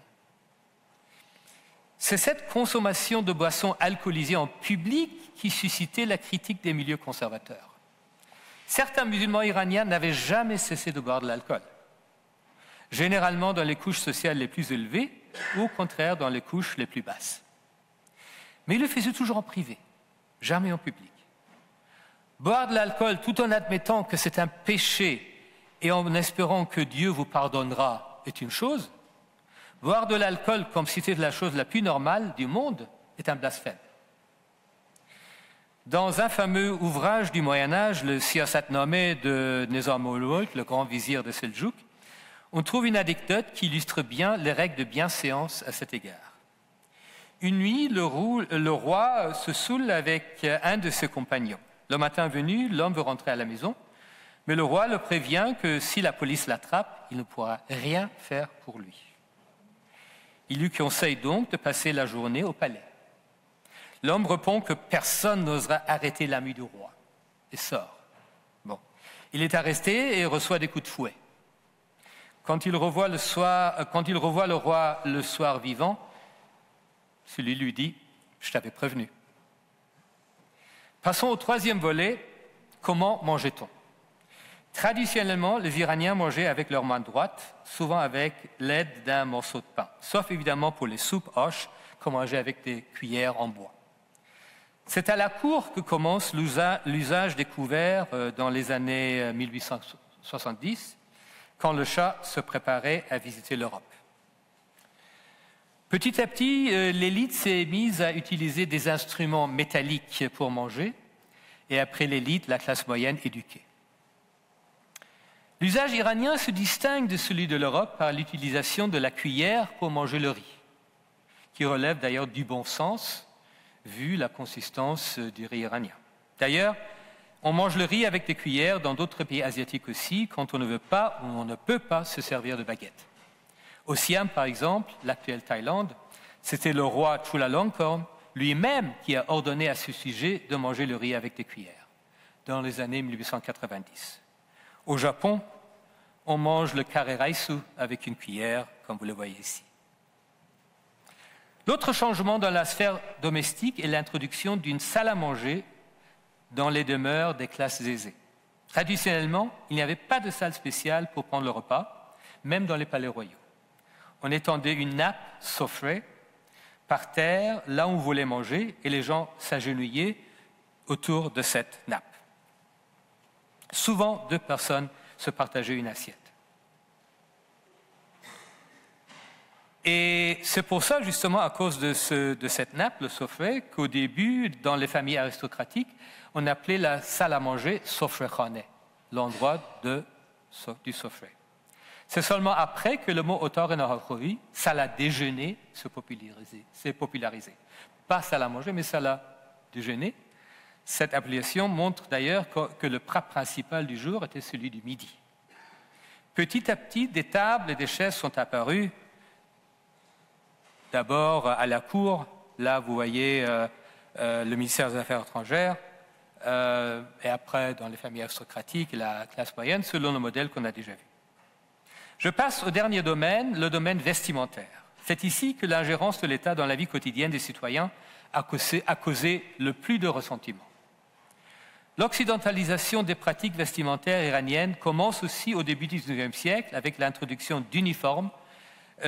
C'est cette consommation de boissons alcoolisées en public qui suscitait la critique des milieux conservateurs. Certains musulmans iraniens n'avaient jamais cessé de boire de l'alcool, généralement dans les couches sociales les plus élevées ou au contraire dans les couches les plus basses. Mais ils le faisaient toujours en privé, jamais en public. Boire de l'alcool tout en admettant que c'est un péché et en espérant que Dieu vous pardonnera est une chose. Boire de l'alcool comme si c'était la chose la plus normale du monde est un blasphème. Dans un fameux ouvrage du Moyen-Âge, le Siyasat-Nameh de Nizam-ul-Mulk, le grand vizir de Seljouk, on trouve une anecdote qui illustre bien les règles de bienséance à cet égard. Une nuit, le roi se saoule avec un de ses compagnons. Le matin venu, l'homme veut rentrer à la maison, mais le roi le prévient que si la police l'attrape, il ne pourra rien faire pour lui. Il lui conseille donc de passer la journée au palais. L'homme répond que personne n'osera arrêter l'ami du roi et sort. Bon. Il est arrêté et reçoit des coups de fouet. Quand il revoit le roi le soir vivant, celui lui dit « Je t'avais prévenu ». Passons au troisième volet, comment mangeait-on ? Traditionnellement, les Iraniens mangeaient avec leur main droite, souvent avec l'aide d'un morceau de pain, sauf évidemment pour les soupes hoches qu'on mangeait avec des cuillères en bois. C'est à la cour que commence l'usage des couverts dans les années 1870, quand le Shah se préparait à visiter l'Europe. Petit à petit, l'élite s'est mise à utiliser des instruments métalliques pour manger, et après l'élite, la classe moyenne éduquée. L'usage iranien se distingue de celui de l'Europe par l'utilisation de la cuillère pour manger le riz, qui relève d'ailleurs du bon sens, vu la consistance du riz iranien. D'ailleurs, on mange le riz avec des cuillères dans d'autres pays asiatiques aussi, quand on ne veut pas ou on ne peut pas se servir de baguette. Au Siam, par exemple, l'actuelle Thaïlande, c'était le roi Chulalongkorn lui-même qui a ordonné à ce sujet de manger le riz avec des cuillères, dans les années 1890. Au Japon, on mange le kare raisu avec une cuillère, comme vous le voyez ici. L'autre changement dans la sphère domestique est l'introduction d'une salle à manger dans les demeures des classes aisées. Traditionnellement, il n'y avait pas de salle spéciale pour prendre le repas, même dans les palais royaux. On étendait une nappe soffrée par terre, là où on voulait manger, et les gens s'agenouillaient autour de cette nappe. Souvent, 2 personnes se partageaient une assiette. Et c'est pour ça, justement, à cause de cette nappe, le soffré, qu'au début, dans les familles aristocratiques, on appelait la salle à manger sofrekhane, l'endroit du soffré. C'est seulement après que le mot otar enahakhovi, salle à déjeuner, s'est popularisé. Pas salle à manger, mais salle à déjeuner. Cette appellation montre d'ailleurs que le plat principal du jour était celui du midi. Petit à petit, des tables et des chaises sont apparues. D'abord à la cour, là vous voyez le ministère des Affaires étrangères, et après dans les familles aristocratiques et la classe moyenne, selon le modèle qu'on a déjà vu. Je passe au dernier domaine, le domaine vestimentaire. C'est ici que l'ingérence de l'État dans la vie quotidienne des citoyens a causé le plus de ressentiment. L'occidentalisation des pratiques vestimentaires iraniennes commence aussi au début du XIXe siècle avec l'introduction d'uniformes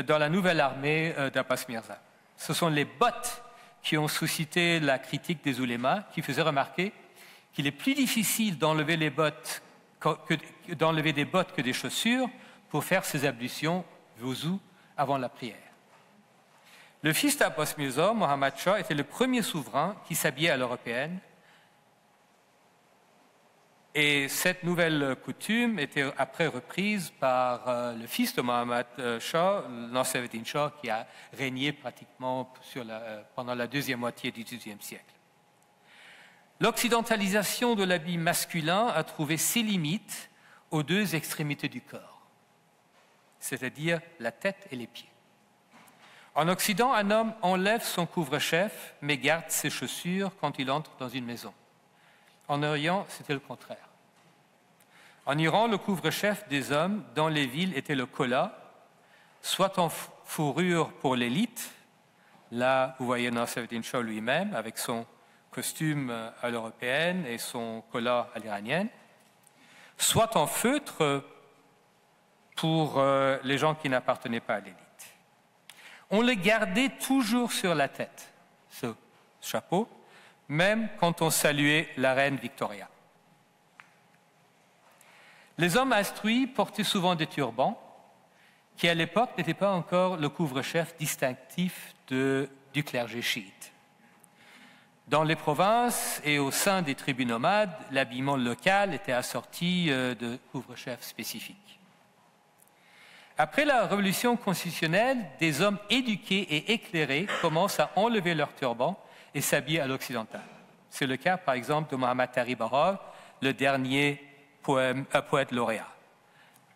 dans la nouvelle armée d'Abbas Mirza. Ce sont les bottes qui ont suscité la critique des oulémas, qui faisaient remarquer qu'il est plus difficile d'enlever des bottes que des chaussures pour faire ses ablutions wudu avant la prière. Le fils d'Abbas Mirza, Mohammad Shah, était le premier souverain qui s'habillait à l'européenne. Et cette nouvelle coutume était après reprise par le fils de Mohammad Shah, Nasser-Eddin Shah, qui a régné pratiquement pendant la deuxième moitié du XVIIIe siècle. L'occidentalisation de l'habit masculin a trouvé ses limites aux deux extrémités du corps, c'est-à-dire la tête et les pieds. En Occident, un homme enlève son couvre-chef, mais garde ses chaussures quand il entre dans une maison. En Orient, c'était le contraire. En Iran, le couvre-chef des hommes dans les villes était le kola, soit en fourrure pour l'élite, là vous voyez Nasser-Eddin Shah lui-même avec son costume à l'européenne et son kola à l'iranienne, soit en feutre pour les gens qui n'appartenaient pas à l'élite. On le gardait toujours sur la tête, ce chapeau, même quand on saluait la reine Victoria. Les hommes instruits portaient souvent des turbans, qui à l'époque n'étaient pas encore le couvre-chef distinctif du clergé chiite. Dans les provinces et au sein des tribus nomades, l'habillement local était assorti de couvre-chefs spécifiques. Après la révolution constitutionnelle, des hommes éduqués et éclairés commencent à enlever leurs turbans et s'habiller à l'occidental. C'est le cas, par exemple, de Mohammad Taghi Bahar, le dernier poète lauréat.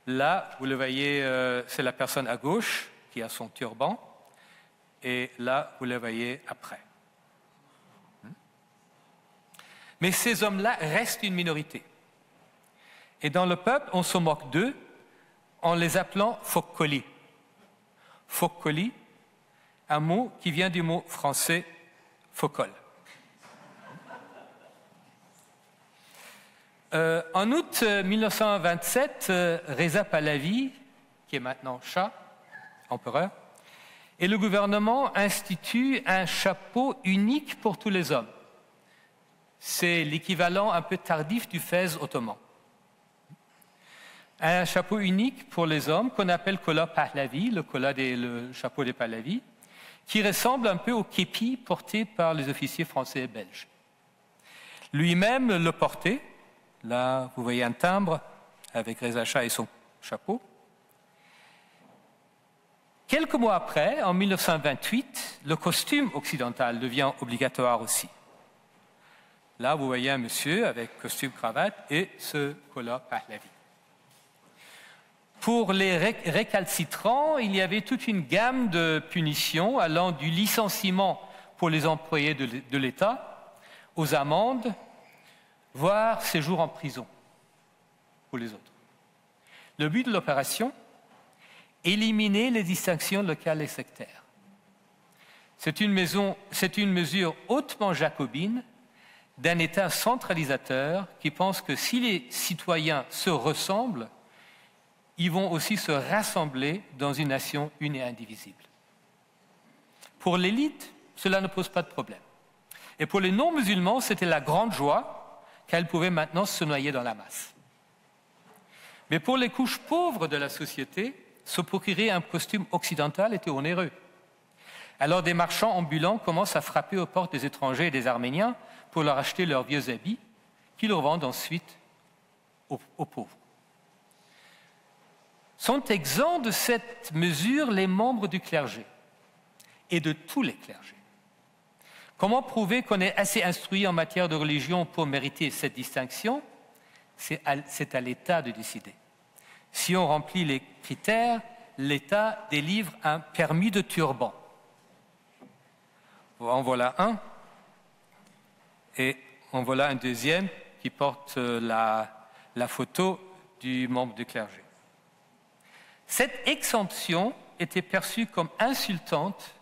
Là, vous le voyez, c'est la personne à gauche qui a son turban, et là, vous le voyez après. Mais ces hommes-là restent une minorité. Et dans le peuple, on se moque d'eux en les appelant fokkoli. Fokkoli, un mot qui vient du mot français focole. En août 1927, Reza Pahlavi, qui est maintenant Shah, empereur, et le gouvernement instituent un chapeau unique pour tous les hommes. C'est l'équivalent un peu tardif du fez ottoman. Un chapeau unique pour les hommes qu'on appelle kola Pahlavi, le chapeau des Pahlavi, qui ressemble un peu au képi porté par les officiers français et belges. Lui-même le portait. Là, vous voyez un timbre avec Reza Shah et son chapeau. Quelques mois après, en 1928, le costume occidental devient obligatoire aussi. Là, vous voyez un monsieur avec costume cravate et ce kola Pahlavi. Pour les récalcitrants, il y avait toute une gamme de punitions allant du licenciement pour les employés de l'État aux amendes, voire séjour en prison pour les autres. Le but de l'opération, éliminer les distinctions locales et sectaires. C'est une mesure hautement jacobine d'un État centralisateur qui pense que si les citoyens se ressemblent, ils vont aussi se rassembler dans une nation une et indivisible. Pour l'élite, cela ne pose pas de problème. Et pour les non-musulmans, c'était la grande joie qu'elles pouvaient maintenant se noyer dans la masse. Mais pour les couches pauvres de la société, se procurer un costume occidental était onéreux. Alors des marchands ambulants commencent à frapper aux portes des étrangers et des Arméniens pour leur acheter leurs vieux habits, qu'ils revendent ensuite aux pauvres. Sont exempts de cette mesure les membres du clergé et de tous les clergés. Comment prouver qu'on est assez instruit en matière de religion pour mériter cette distinction ? C'est à l'État de décider. Si on remplit les critères, l'État délivre un permis de turban. En voilà un. Et en voilà un deuxième qui porte la photo du membre du clergé. Cette exemption était perçue comme insultante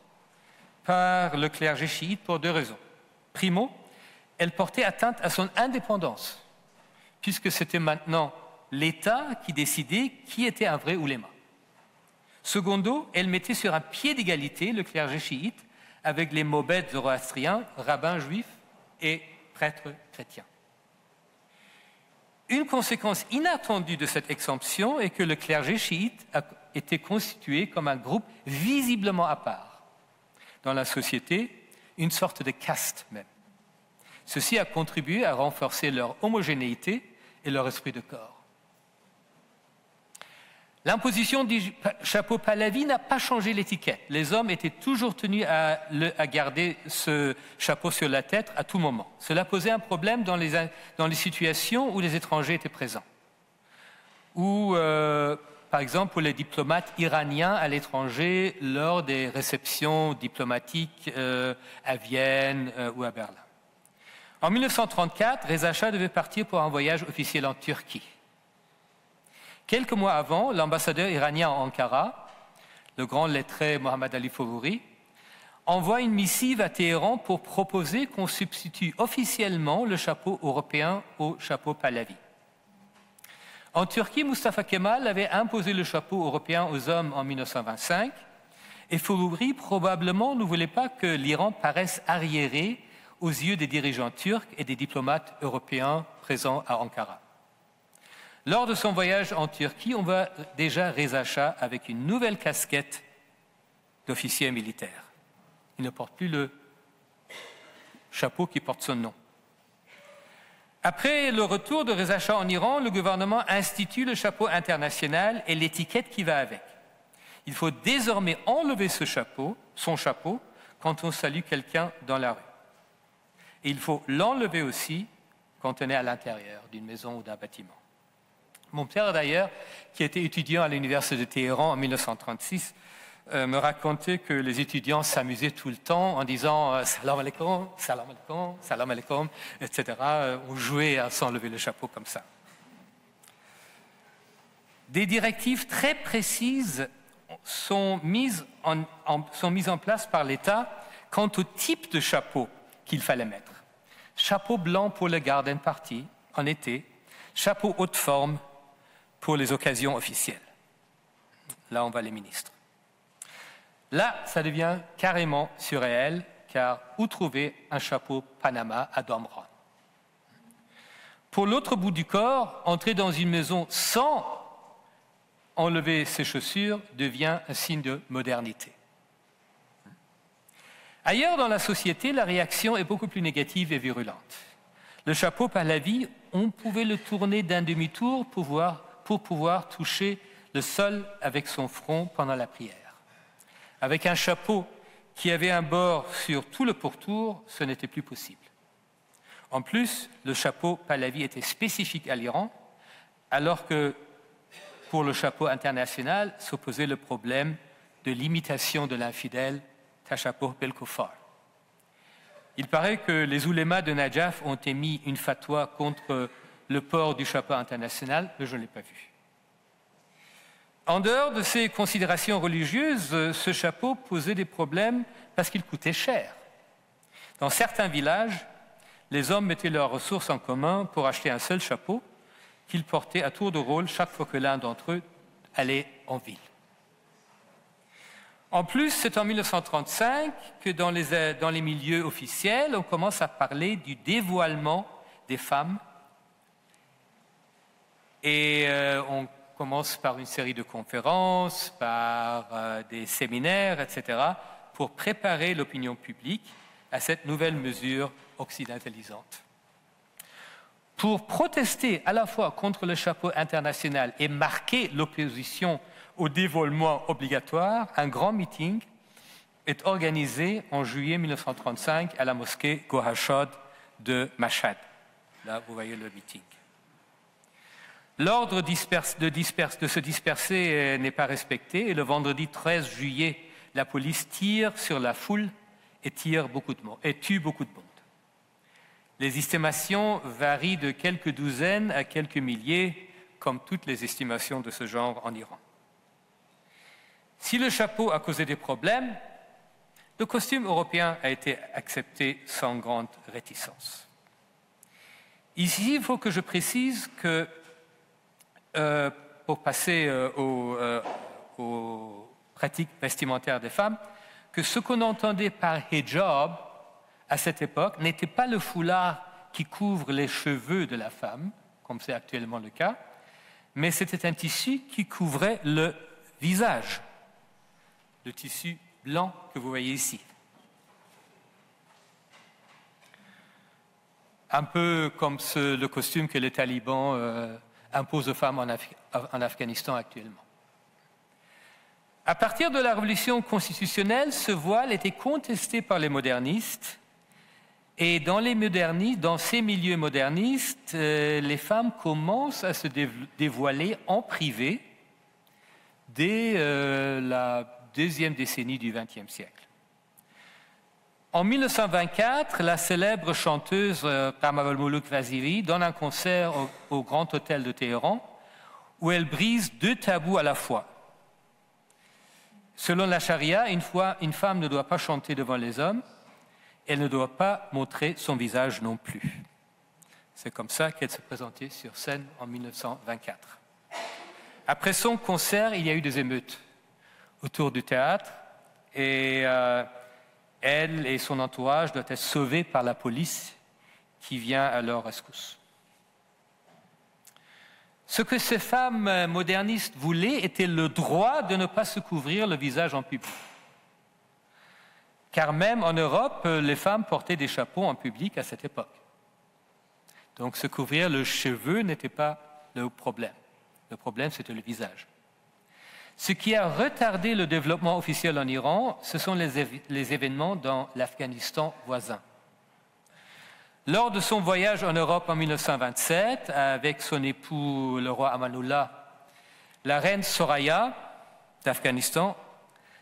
par le clergé chiite pour deux raisons. Primo, elle portait atteinte à son indépendance, puisque c'était maintenant l'État qui décidait qui était un vrai ouléma. Secondo, elle mettait sur un pied d'égalité le clergé chiite avec les mobettes zoroastriens, rabbins juifs et prêtres chrétiens. Une conséquence inattendue de cette exemption est que le clergé chiite a été constitué comme un groupe visiblement à part dans la société, une sorte de caste même. Ceci a contribué à renforcer leur homogénéité et leur esprit de corps. L'imposition du chapeau Pahlavi n'a pas changé l'étiquette. Les hommes étaient toujours tenus à garder ce chapeau sur la tête à tout moment. Cela posait un problème dans les situations où les étrangers étaient présents. Ou, par exemple, pour les diplomates iraniens à l'étranger lors des réceptions diplomatiques à Vienne ou à Berlin. En 1934, Reza Shah devait partir pour un voyage officiel en Turquie. Quelques mois avant, l'ambassadeur iranien à Ankara, le grand lettré Mohammad Ali Fawuri, envoie une missive à Téhéran pour proposer qu'on substitue officiellement le chapeau européen au chapeau Pahlavi. En Turquie, Mustafa Kemal avait imposé le chapeau européen aux hommes en 1925 et Fawuri probablement ne voulait pas que l'Iran paraisse arriéré aux yeux des dirigeants turcs et des diplomates européens présents à Ankara. Lors de son voyage en Turquie, on voit déjà Reza Shah avec une nouvelle casquette d'officier militaire. Il ne porte plus le chapeau qui porte son nom. Après le retour de Reza Shah en Iran, le gouvernement institue le chapeau international et l'étiquette qui va avec. Il faut désormais enlever son chapeau, quand on salue quelqu'un dans la rue. Et il faut l'enlever aussi quand on est à l'intérieur d'une maison ou d'un bâtiment. Mon père, d'ailleurs, qui était étudiant à l'université de Téhéran en 1936, me racontait que les étudiants s'amusaient tout le temps en disant « salam alaikum, salam alaikum, salam alaikum », etc. On jouait à s'enlever le chapeau comme ça. Des directives très précises sont mises en place par l'État quant au type de chapeau qu'il fallait mettre. Chapeau blanc pour le garden party en été, chapeau haute forme pour les occasions officielles. Là, on voit les ministres. Là, ça devient carrément surréel, car où trouver un chapeau Panama à Domran? Pour l'autre bout du corps, entrer dans une maison sans enlever ses chaussures devient un signe de modernité. Ailleurs dans la société, la réaction est beaucoup plus négative et virulente. Le chapeau Pahlavi, on pouvait le tourner d'un demi-tour pour pouvoir toucher le sol avec son front pendant la prière. Avec un chapeau qui avait un bord sur tout le pourtour, ce n'était plus possible. En plus, le chapeau Pahlavi était spécifique à l'Iran, alors que pour le chapeau international s'opposait le problème de l'imitation de l'infidèle Tashabbuh bil Kuffar. Il paraît que les oulémas de Najaf ont émis une fatwa contre le port du chapeau international, mais je ne l'ai pas vu. En dehors de ces considérations religieuses, ce chapeau posait des problèmes parce qu'il coûtait cher. Dans certains villages, les hommes mettaient leurs ressources en commun pour acheter un seul chapeau qu'ils portaient à tour de rôle chaque fois que l'un d'entre eux allait en ville. En plus, c'est en 1935 que dans les milieux officiels, on commence à parler du dévoilement des femmes. Et on commence par une série de conférences, par des séminaires, etc., pour préparer l'opinion publique à cette nouvelle mesure occidentalisante. Pour protester à la fois contre le chapeau international et marquer l'opposition au dévoilement obligatoire, un grand meeting est organisé en juillet 1935 à la mosquée Gohashad de Mashhad. Là, vous voyez le meeting. L'ordre de se disperser n'est pas respecté et le vendredi 13 juillet, la police tire sur la foule et tue beaucoup de monde. Les estimations varient de quelques douzaines à quelques milliers, comme toutes les estimations de ce genre en Iran. Si le chapeau a causé des problèmes, le costume européen a été accepté sans grande réticence. Ici, il faut que je précise que, pour passer aux pratiques vestimentaires des femmes, que ce qu'on entendait par hijab à cette époque n'était pas le foulard qui couvre les cheveux de la femme, comme c'est actuellement le cas, mais c'était un tissu qui couvrait le visage, le tissu blanc que vous voyez ici. Un peu comme le costume que les talibans imposent aux femmes en Afghanistan actuellement. À partir de la révolution constitutionnelle, ce voile était contesté par les modernistes. Et dans ces milieux modernistes, les femmes commencent à se dévoiler en privé dès la deuxième décennie du XXe siècle. En 1924, la célèbre chanteuse Qamarul Muluk Vaziri donne un concert au Grand Hôtel de Téhéran où elle brise 2 tabous à la fois. Selon la charia, une femme ne doit pas chanter devant les hommes. Elle ne doit pas montrer son visage non plus. C'est comme ça qu'elle se présentait sur scène en 1924. Après son concert, il y a eu des émeutes autour du théâtre et elle et son entourage doivent être sauvés par la police qui vient à leur rescousse. Ce que ces femmes modernistes voulaient était le droit de ne pas se couvrir le visage en public. Car même en Europe, les femmes portaient des chapeaux en public à cette époque. Donc se couvrir le cheveu n'était pas le problème. Le problème, c'était le visage. Ce qui a retardé le développement officiel en Iran, ce sont les événements dans l'Afghanistan voisin. Lors de son voyage en Europe en 1927, avec son époux, le roi Amanullah, la reine Soraya d'Afghanistan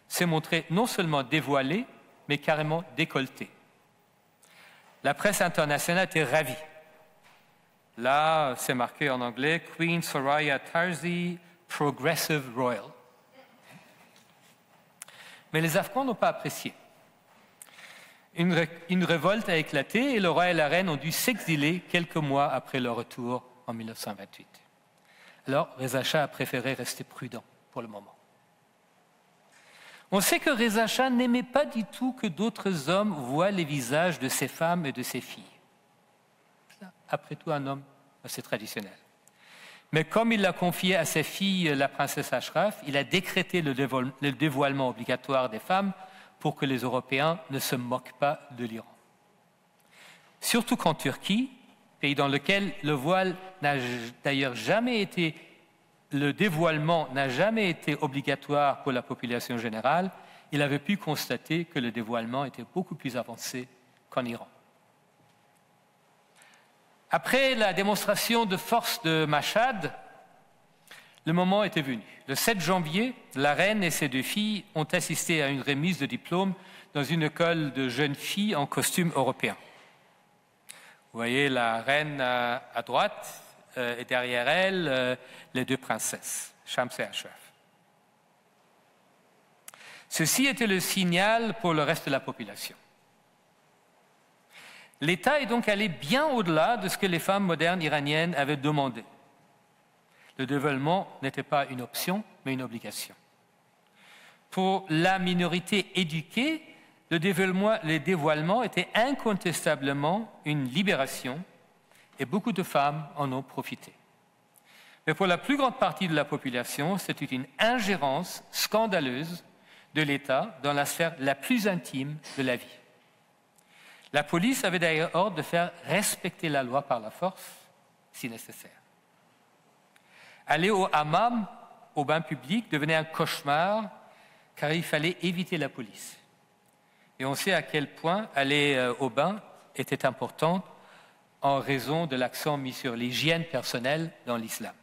s'est montrée non seulement dévoilée, mais carrément décolletée. La presse internationale était ravie. Là, c'est marqué en anglais « Queen Soraya Tarzi, Progressive Royal ». Mais les Afghans n'ont pas apprécié. Une révolte a éclaté et le roi et la reine ont dû s'exiler quelques mois après leur retour en 1928. Alors, Reza Shah a préféré rester prudent pour le moment. On sait que Reza Shah n'aimait pas du tout que d'autres hommes voient les visages de ses femmes et de ses filles. Après tout, un homme assez traditionnel. Mais comme il l'a confié à ses filles, la princesse Ashraf, il a décrété le dévoilement obligatoire des femmes pour que les Européens ne se moquent pas de l'Iran. Surtout qu'en Turquie, pays dans lequel le dévoilement n'a jamais été obligatoire pour la population générale, il avait pu constater que le dévoilement était beaucoup plus avancé qu'en Iran. Après la démonstration de force de Mashhad, le moment était venu. Le 7 janvier, la reine et ses 2 filles ont assisté à une remise de diplôme dans une école de jeunes filles en costume européen. Vous voyez la reine à droite et derrière elle, les 2 princesses, Shams et Ashraf. Ceci était le signal pour le reste de la population. L'État est donc allé bien au-delà de ce que les femmes modernes iraniennes avaient demandé. Le dévoilement n'était pas une option, mais une obligation. Pour la minorité éduquée, le dévoilement était incontestablement une libération et beaucoup de femmes en ont profité. Mais pour la plus grande partie de la population, c'était une ingérence scandaleuse de l'État dans la sphère la plus intime de la vie. La police avait d'ailleurs ordre de faire respecter la loi par la force, si nécessaire. Aller au hammam, au bain public, devenait un cauchemar, car il fallait éviter la police. Et on sait à quel point aller au bain était important en raison de l'accent mis sur l'hygiène personnelle dans l'islam.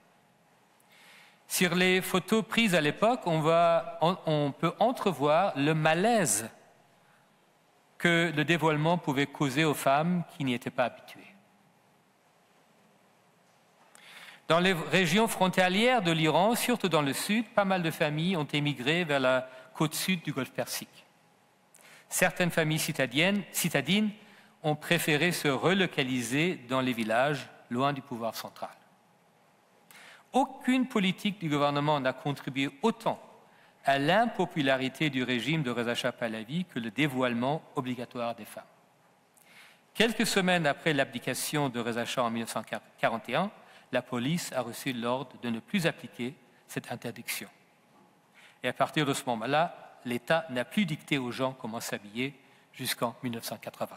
Sur les photos prises à l'époque, on peut entrevoir le malaise que le dévoilement pouvait causer aux femmes qui n'y étaient pas habituées. Dans les régions frontalières de l'Iran, surtout dans le sud, pas mal de familles ont émigré vers la côte sud du Golfe Persique. Certaines familles citadines ont préféré se relocaliser dans les villages, loin du pouvoir central. Aucune politique du gouvernement n'a contribué autant à l'impopularité du régime de Reza Shah Pahlavi que le dévoilement obligatoire des femmes. Quelques semaines après l'abdication de Reza Shah en 1941, la police a reçu l'ordre de ne plus appliquer cette interdiction. Et à partir de ce moment-là, l'État n'a plus dicté aux gens comment s'habiller jusqu'en 1980.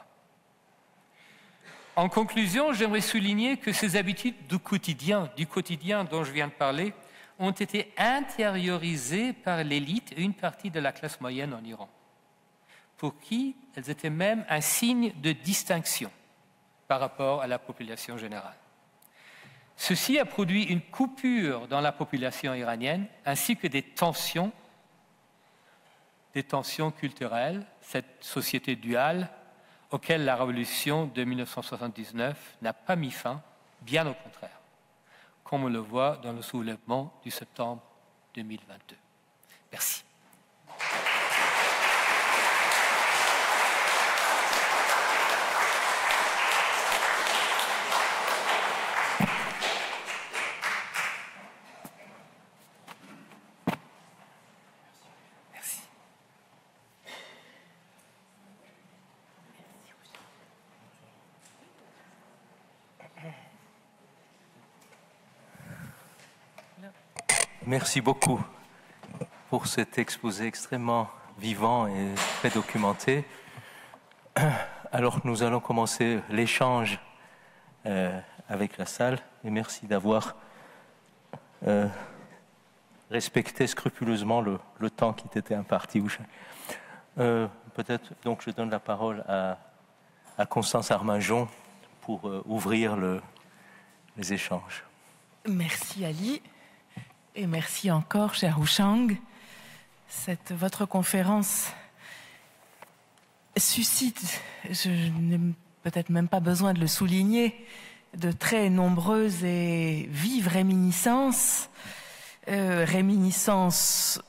En conclusion, j'aimerais souligner que ces habitudes du quotidien dont je viens de parler, ont été intériorisées par l'élite et une partie de la classe moyenne en Iran, pour qui elles étaient même un signe de distinction par rapport à la population générale. Ceci a produit une coupure dans la population iranienne, ainsi que des tensions culturelles, cette société duale auquel la révolution de 1979 n'a pas mis fin, bien au contraire, comme on le voit dans le soulèvement du septembre 2022. Merci. Merci beaucoup pour cet exposé extrêmement vivant et très documenté. Alors, nous allons commencer l'échange avec la salle. Et merci d'avoir respecté scrupuleusement le temps qui t'était imparti. Peut-être, donc, je donne la parole à Constance Arminjon pour ouvrir les échanges. Merci Ali. Et merci encore, cher Wuchang. Votre conférence suscite, je n'ai peut-être même pas besoin de le souligner, de très nombreuses et vives réminiscences. Réminiscences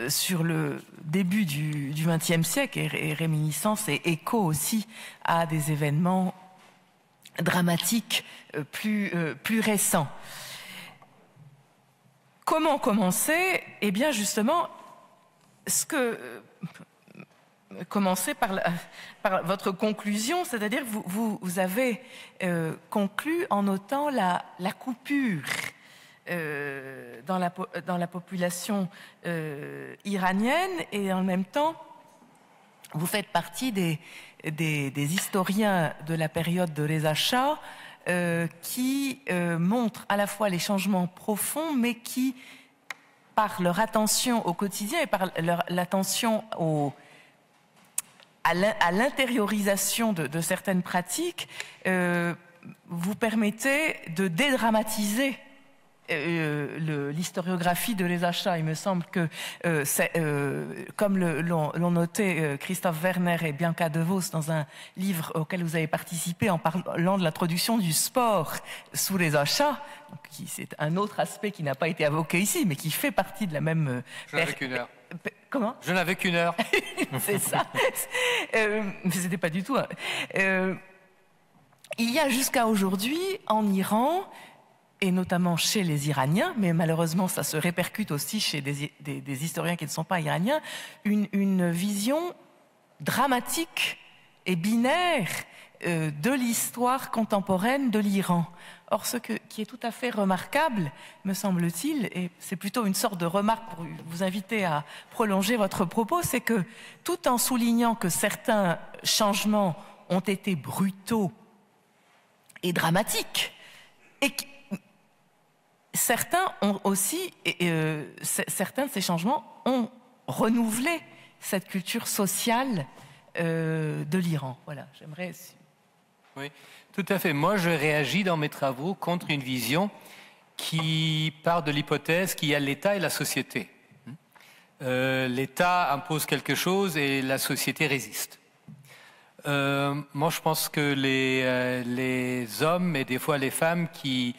sur le début du XXe siècle et réminiscences et échos aussi à des événements dramatiques plus récents. Comment commencer? Eh bien, justement, commencer par votre conclusion, c'est-à-dire que vous avez conclu en notant la coupure dans la population iranienne, et en même temps, vous faites partie des historiens de la période de Reza Shah, qui montrent à la fois les changements profonds, mais qui, par leur attention au quotidien et par l'attention à l'intériorisation de certaines pratiques, vous permettez de dédramatiser l'historiographie de Reza Shah. Il me semble que, comme l'ont noté Christophe Werner et Bianca DeVos dans un livre auquel vous avez participé en parlant de l'introduction du sport sous Reza Shah, c'est un autre aspect qui n'a pas été évoqué ici, mais qui fait partie de la même... Je n'avais qu'une heure. Comment? Je n'avais qu'une heure. C'est ça. Mais c'était pas du tout... il y a jusqu'à aujourd'hui, en Iran, et notamment chez les Iraniens, mais malheureusement ça se répercute aussi chez des historiens qui ne sont pas iraniens, une vision dramatique et binaire de l'histoire contemporaine de l'Iran. Or, ce qui est tout à fait remarquable, me semble-t-il, et c'est plutôt une sorte de remarque pour vous inviter à prolonger votre propos, c'est que tout en soulignant que certains changements ont été brutaux et dramatiques, et certains ont aussi, certains de ces changements ont renouvelé cette culture sociale de l'Iran. Voilà, j'aimerais... Oui, tout à fait. Moi, je réagis dans mes travaux contre une vision qui part de l'hypothèse qu'il y a l'État et la société. L'État impose quelque chose et la société résiste. Moi, je pense que les hommes et des fois les femmes qui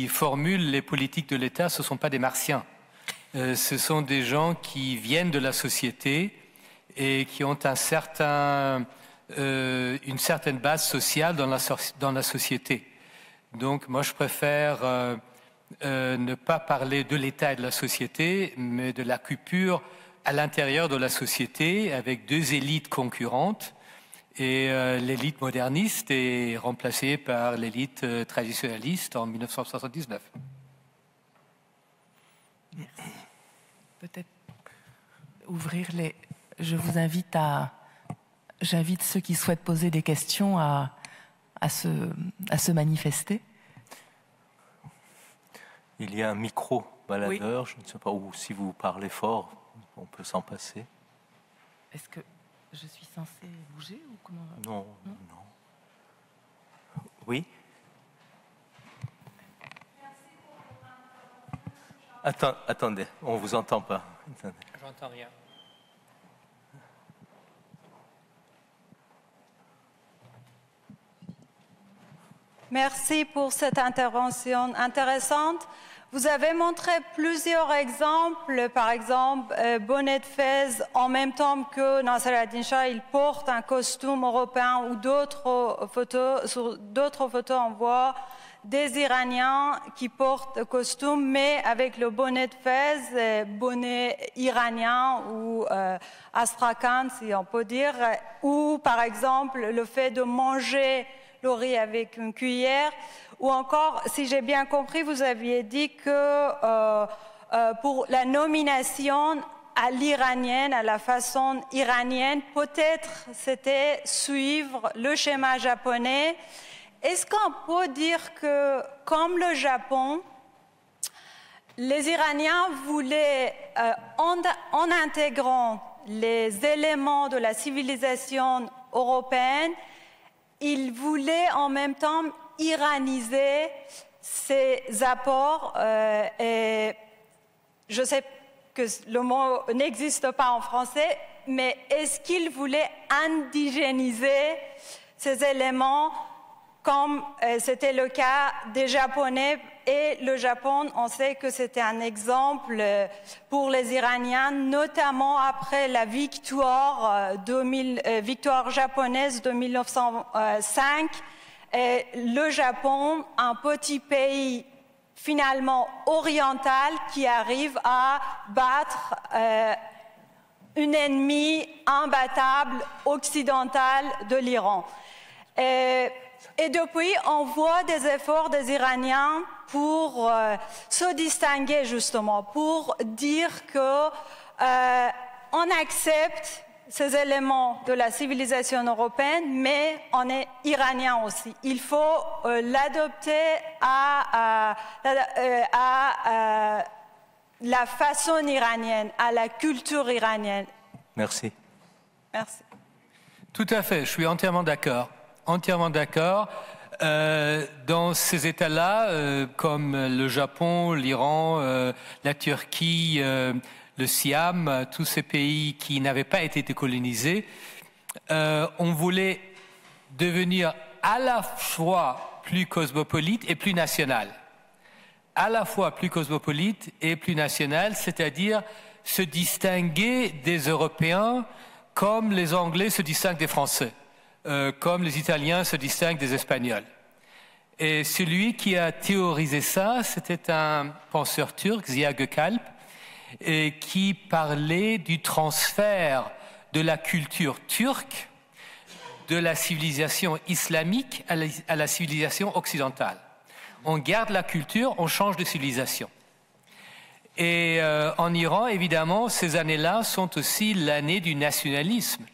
formulent les politiques de l'État, ce ne sont pas des martiens. Ce sont des gens qui viennent de la société et qui ont une certaine base sociale dans la société. Donc, moi, je préfère ne pas parler de l'État et de la société, mais de la coupure à l'intérieur de la société avec deux élites concurrentes. Et l'élite moderniste est remplacée par l'élite traditionnaliste en 1979. Merci. Peut-être ouvrir les... Je vous invite à... J'invite ceux qui souhaitent poser des questions à se manifester. Il y a un micro baladeur, Oui. je ne sais pas où, si vous parlez fort, on peut s'en passer. Est-ce que je suis censée bouger ou comment? Non. Oui. Attendez, on ne vous entend pas. J'entends rien. Merci pour cette intervention intéressante. Vous avez montré plusieurs exemples, par exemple, Bonnet de Fès, en même temps que Nasser al-Din Shah, il porte un costume européen ou d'autres photos, sur d'autres photos, on voit des Iraniens qui portent le costume, mais avec le bonnet de Fès, bonnet iranien ou astrakhan, si on peut dire, ou par exemple le fait de manger le riz avec une cuillère, ou encore, si j'ai bien compris, vous aviez dit que pour la nomination à l'iranienne, à la façon iranienne, peut-être c'était suivre le schéma japonais. Est-ce qu'on peut dire que, comme le Japon, les Iraniens voulaient, en intégrant les éléments de la civilisation européenne, ils voulaient en même temps iraniser ces apports et je sais que le mot n'existe pas en français, mais est-ce qu'ils voulaient indigéniser ces éléments comme c'était le cas des Japonais? Et le Japon, on sait que c'était un exemple pour les Iraniens, notamment après la victoire japonaise de 1905. Et le Japon, un petit pays finalement oriental qui arrive à battre une ennemie imbattable occidentale de l'Iran. Et depuis, on voit des efforts des Iraniens pour se distinguer justement, pour dire que on accepte ces éléments de la civilisation européenne, mais on est iranien aussi. Il faut l'adopter à la façon iranienne, à la culture iranienne. Merci. Merci. Tout à fait, je suis entièrement d'accord. Entièrement d'accord. Dans ces États-là, comme le Japon, l'Iran, la Turquie, le Siam, tous ces pays qui n'avaient pas été décolonisés, on voulait devenir à la fois plus cosmopolite et plus national. À la fois plus cosmopolite et plus national, c'est-à-dire se distinguer des Européens comme les Anglais se distinguent des Français. Comme les Italiens se distinguent des Espagnols. Et celui qui a théorisé ça, c'était un penseur turc, Ziya Gökalp, et qui parlait du transfert de la culture turque de la civilisation islamique à la civilisation occidentale. On garde la culture, on change de civilisation. Et en Iran, évidemment, ces années-là sont aussi l'année du nationalisme.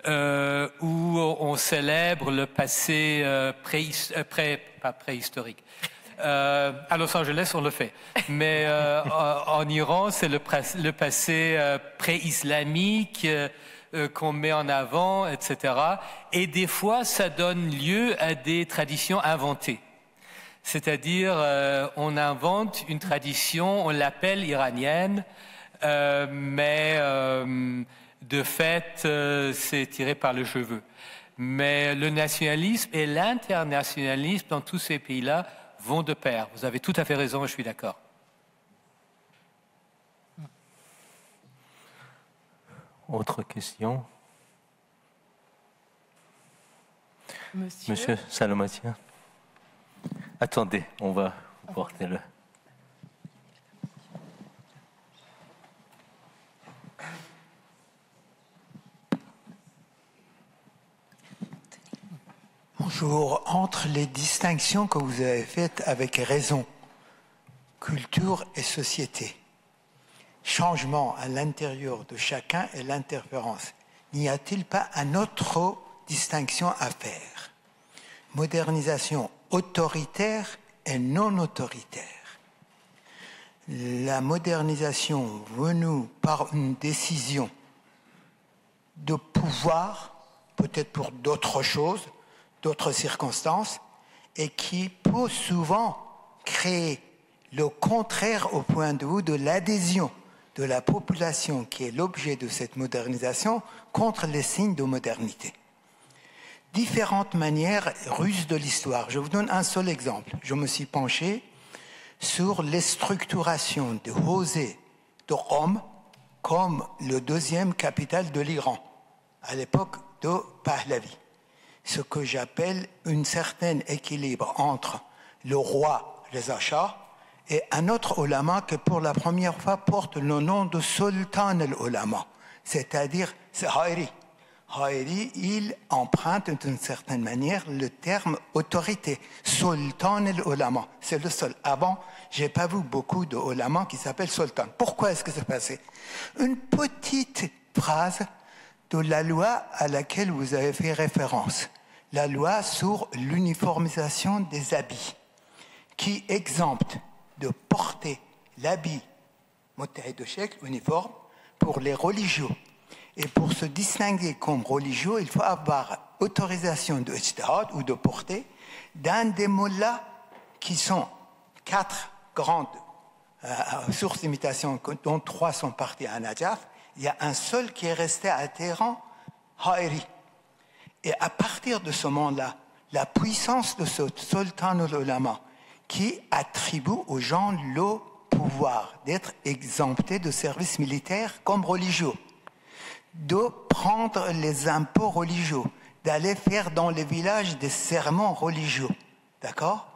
Où on célèbre le passé pas préhistorique. À Los Angeles, on le fait. Mais en Iran, c'est le passé pré-islamique qu'on met en avant, etc. Et des fois, ça donne lieu à des traditions inventées. C'est-à-dire, on invente une tradition, on l'appelle iranienne, mais de fait, c'est tiré par les cheveux. Mais le nationalisme et l'internationalisme dans tous ces pays-là vont de pair. Vous avez tout à fait raison, je suis d'accord. Autre question? Monsieur Salomatien. Attendez, on va vous porter le... Bonjour. Entre les distinctions que vous avez faites avec raison, culture et société, changement à l'intérieur de chacun et l'interférence, n'y a-t-il pas une autre distinction à faire? Modernisation autoritaire et non autoritaire. La modernisation venue par une décision de pouvoir, peut-être pour d'autres choses, d'autres circonstances, et qui peut souvent créer le contraire au point de vue de l'adhésion de la population qui est l'objet de cette modernisation contre les signes de modernité. Différentes manières ruses de l'histoire. Je vous donne un seul exemple. Je me suis penché sur les structurations de José de Rome comme le deuxième capitale de l'Iran à l'époque de Pahlavi. Ce que j'appelle un certain équilibre entre le roi Reza Shah et un autre ulama qui pour la première fois porte le nom de Sultan al-Ulama, c'est-à-dire c'est Hayri. Hayri, il emprunte d'une certaine manière le terme autorité, Sultan al-Ulama, c'est le seul. Avant, je n'ai pas vu beaucoup de ulama qui s'appellent Sultan. Pourquoi est-ce que c'est passé? Une petite phrase de la loi à laquelle vous avez fait référence, la loi sur l'uniformisation des habits, qui exempte de porter l'habit de chèque uniforme pour les religieux. Et pour se distinguer comme religieux, il faut avoir autorisation de ijtihad ou de porter d'un des mollahs qui sont 4 grandes sources d'imitation, dont 3 sont partis à Najaf. Il y a un seul qui est resté à Téhéran, Hayri. Et à partir de ce moment-là, la puissance de ce sultan al-ulama qui attribue aux gens le pouvoir d'être exemptés de service militaire comme religieux, de prendre les impôts religieux, d'aller faire dans les villages des sermons religieux, d'accord?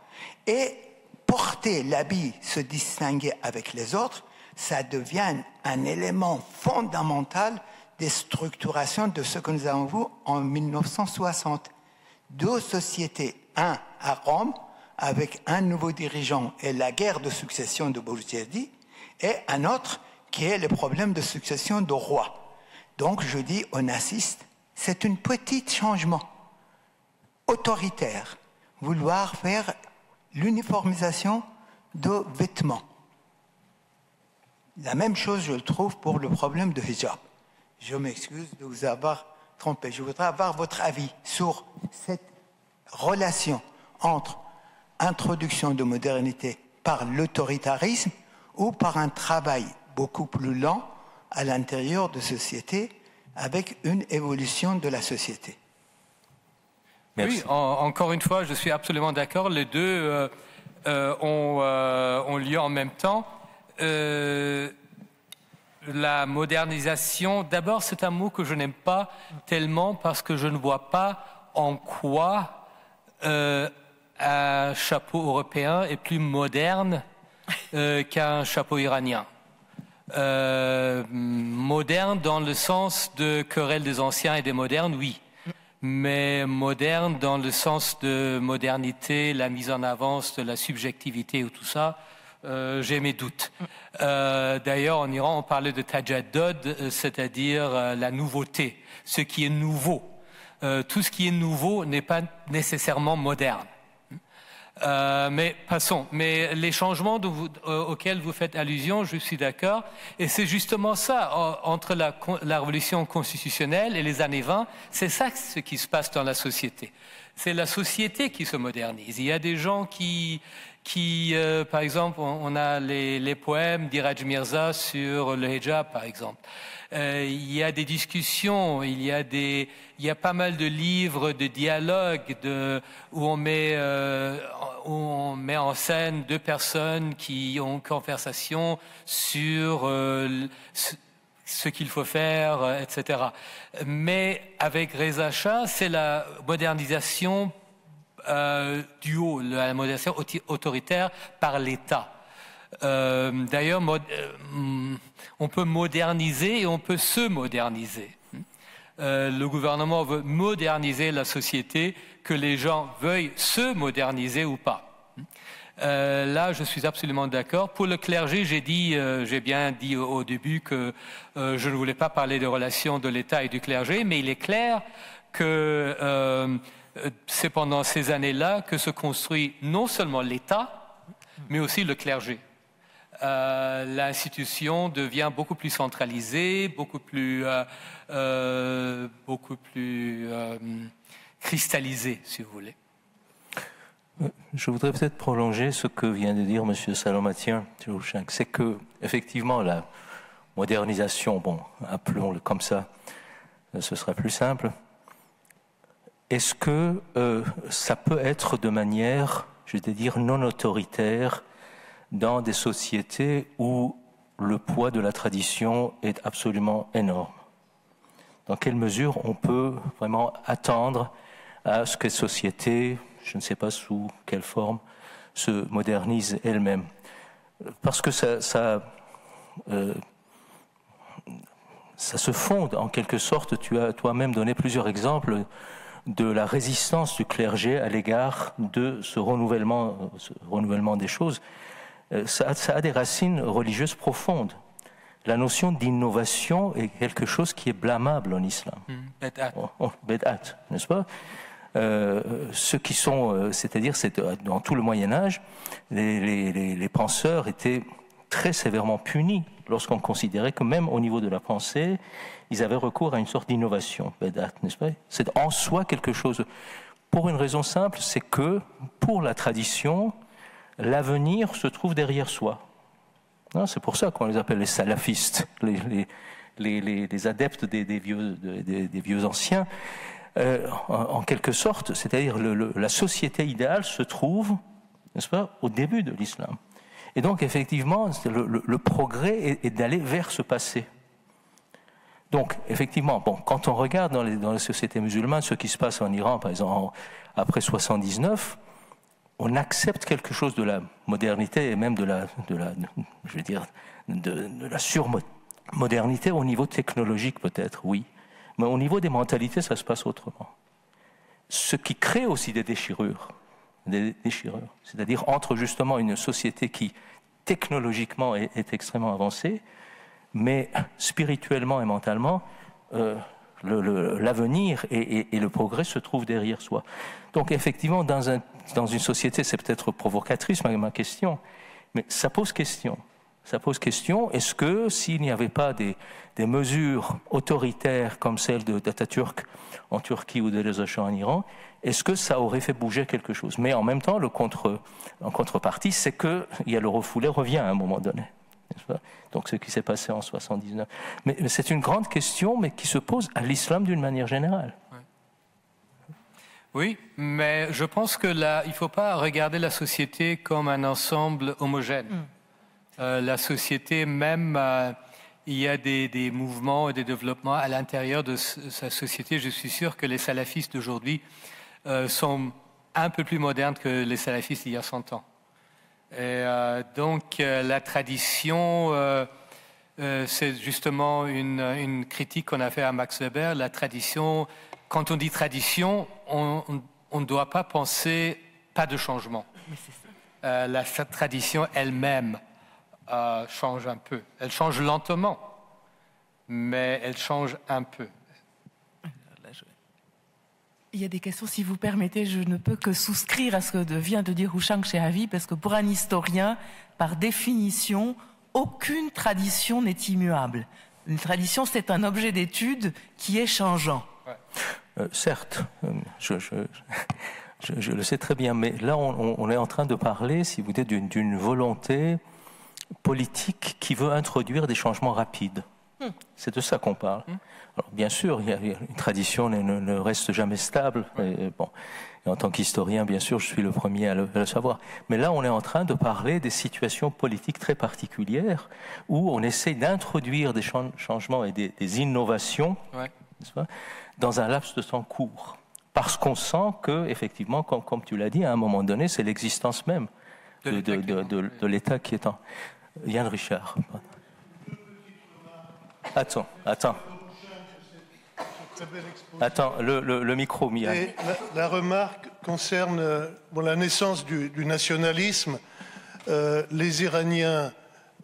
Et porter l'habit, se distinguer avec les autres, ça devient un élément fondamental des structurations de ce que nous avons vu en 1960. 2 sociétés, un à Rome, avec un nouveau dirigeant et la guerre de succession de Bourdieu, et un autre qui est le problème de succession de roi. Donc je dis, on assiste, c'est un petit changement autoritaire, vouloir faire l'uniformisation de vêtements. La même chose, je le trouve, pour le problème de hijab. Je m'excuse de vous avoir trompé. Je voudrais avoir votre avis sur cette relation entre introduction de modernité par l'autoritarisme ou par un travail beaucoup plus lent à l'intérieur de sociétés avec une évolution de la société. Merci. Oui, encore une fois, je suis absolument d'accord. Les deux ont lieu en même temps. La modernisation, d'abord, c'est un mot que je n'aime pas tellement parce que je ne vois pas en quoi un chapeau européen est plus moderne qu'un chapeau iranien. Moderne dans le sens de querelle des anciens et des modernes, oui. Mais moderne dans le sens de modernité, la mise en avance de la subjectivité ou tout ça, j'ai mes doutes. D'ailleurs, en Iran, on parlait de tajaddud, c'est-à-dire la nouveauté, ce qui est nouveau. Tout ce qui est nouveau n'est pas nécessairement moderne. Mais passons. Mais les changements auxquels vous faites allusion, je suis d'accord. Et c'est justement ça, entre la révolution constitutionnelle et les années 20, c'est ça ce qui se passe dans la société. c'est la société qui se modernise. Il y a des gens qui par exemple, on a les poèmes d'Iraj Mirza sur le hijab, par exemple. Il y a des discussions, il y a pas mal de livres, de dialogues où on met en scène deux personnes qui ont une conversation sur ce qu'il faut faire, etc. Mais avec Reza Shah, c'est la modernisation du haut, la modernisation autoritaire par l'État. D'ailleurs, on peut moderniser et on peut se moderniser. Le gouvernement veut moderniser la société, que les gens veuillent se moderniser ou pas. Là, je suis absolument d'accord. Pour le clergé, j'ai bien dit au début que je ne voulais pas parler des relations de l'État et du clergé, mais il est clair que c'est pendant ces années-là que se construit non seulement l'État, mais aussi le clergé. L'institution devient beaucoup plus centralisée, beaucoup plus cristallisée, si vous voulez. Je voudrais peut-être prolonger ce que vient de dire M. Salomatien. C'est que, effectivement, la modernisation, bon, appelons-le comme ça, ce sera plus simple. Est-ce que ça peut être de manière, je vais dire, non autoritaire dans des sociétés où le poids de la tradition est absolument énorme? Dans quelle mesure on peut vraiment attendre à ce que les sociétés, je ne sais pas sous quelle forme, se modernisent elles-mêmes? Parce que ça se fonde en quelque sorte. Tu as toi-même donné plusieurs exemples de la résistance du clergé à l'égard de ce renouvellement des choses. Ça a des racines religieuses profondes. La notion d'innovation est quelque chose qui est blâmable en islam. Bed'at, n'est-ce pas? Ceux qui sont, c'est-à-dire dans tout le Moyen-Âge, les penseurs étaient très sévèrement punis lorsqu'on considérait que même au niveau de la pensée, ils avaient recours à une sorte d'innovation, n'est-ce pas? C'est en soi quelque chose. Pour une raison simple, c'est que pour la tradition, l'avenir se trouve derrière soi. C'est pour ça qu'on les appelle les salafistes, les adeptes des vieux anciens. En quelque sorte, c'est-à-dire la société idéale se trouve, n'est-ce pas, au début de l'islam. Et donc, effectivement, le progrès est d'aller vers ce passé. Donc, effectivement, bon, quand on regarde dans les sociétés musulmanes, ce qui se passe en Iran, par exemple, après 79, on accepte quelque chose de la modernité et même de la surmodernité au niveau technologique, peut-être, oui. Mais au niveau des mentalités, ça se passe autrement. Ce qui crée aussi des déchirures. C'est-à-dire entre justement une société qui technologiquement est extrêmement avancée, mais spirituellement et mentalement, l'avenir et le progrès se trouvent derrière soi. Donc effectivement, dans une société, c'est peut-être provocatrice ma question, mais ça pose question. Ça pose question, est-ce que s'il n'y avait pas des mesures autoritaires comme celle d'Atatürk en Turquie ou de Reza Shah en Iran, est-ce que ça aurait fait bouger quelque chose? Mais en même temps, en contrepartie, c'est qu'il y a le refoulé revient à un moment donné. Donc ce qui s'est passé en 79. Mais c'est une grande question, mais qui se pose à l'islam d'une manière générale. Oui, mais je pense que là, il ne faut pas regarder la société comme un ensemble homogène. La société même, il y a des mouvements et des développements à l'intérieur de sa société. Je suis sûr que les salafistes d'aujourd'hui sont un peu plus modernes que les salafistes il y a 100 ans. Et donc la tradition, c'est justement une critique qu'on a fait à Max Weber. La tradition, quand on dit tradition, on ne doit pas penser pas de changement. La tradition elle-même change un peu. Elle change lentement, mais elle change un peu. Il y a des questions, si vous permettez, je ne peux que souscrire à ce que vient de dire Houchang Chehavi, parce que pour un historien, par définition, aucune tradition n'est immuable. Une tradition, c'est un objet d'étude qui est changeant. Ouais. Certes, je le sais très bien, mais là on est en train de parler, si vous voulez, d'une volonté politique qui veut introduire des changements rapides. C'est de ça qu'on parle. Alors, bien sûr, une tradition ne reste jamais stable. Et, bon, et en tant qu'historien, bien sûr, je suis le premier à le savoir. Mais là, on est en train de parler des situations politiques très particulières où on essaie d'introduire des changements et des innovations, n'est-ce pas, dans un laps de temps court. Parce qu'on sent que, effectivement, comme tu l'as dit, à un moment donné, c'est l'existence même de l'État qui est en... Yann Richard. Attends. Attends, le micro, Mia. La remarque concerne la naissance du nationalisme. Les Iraniens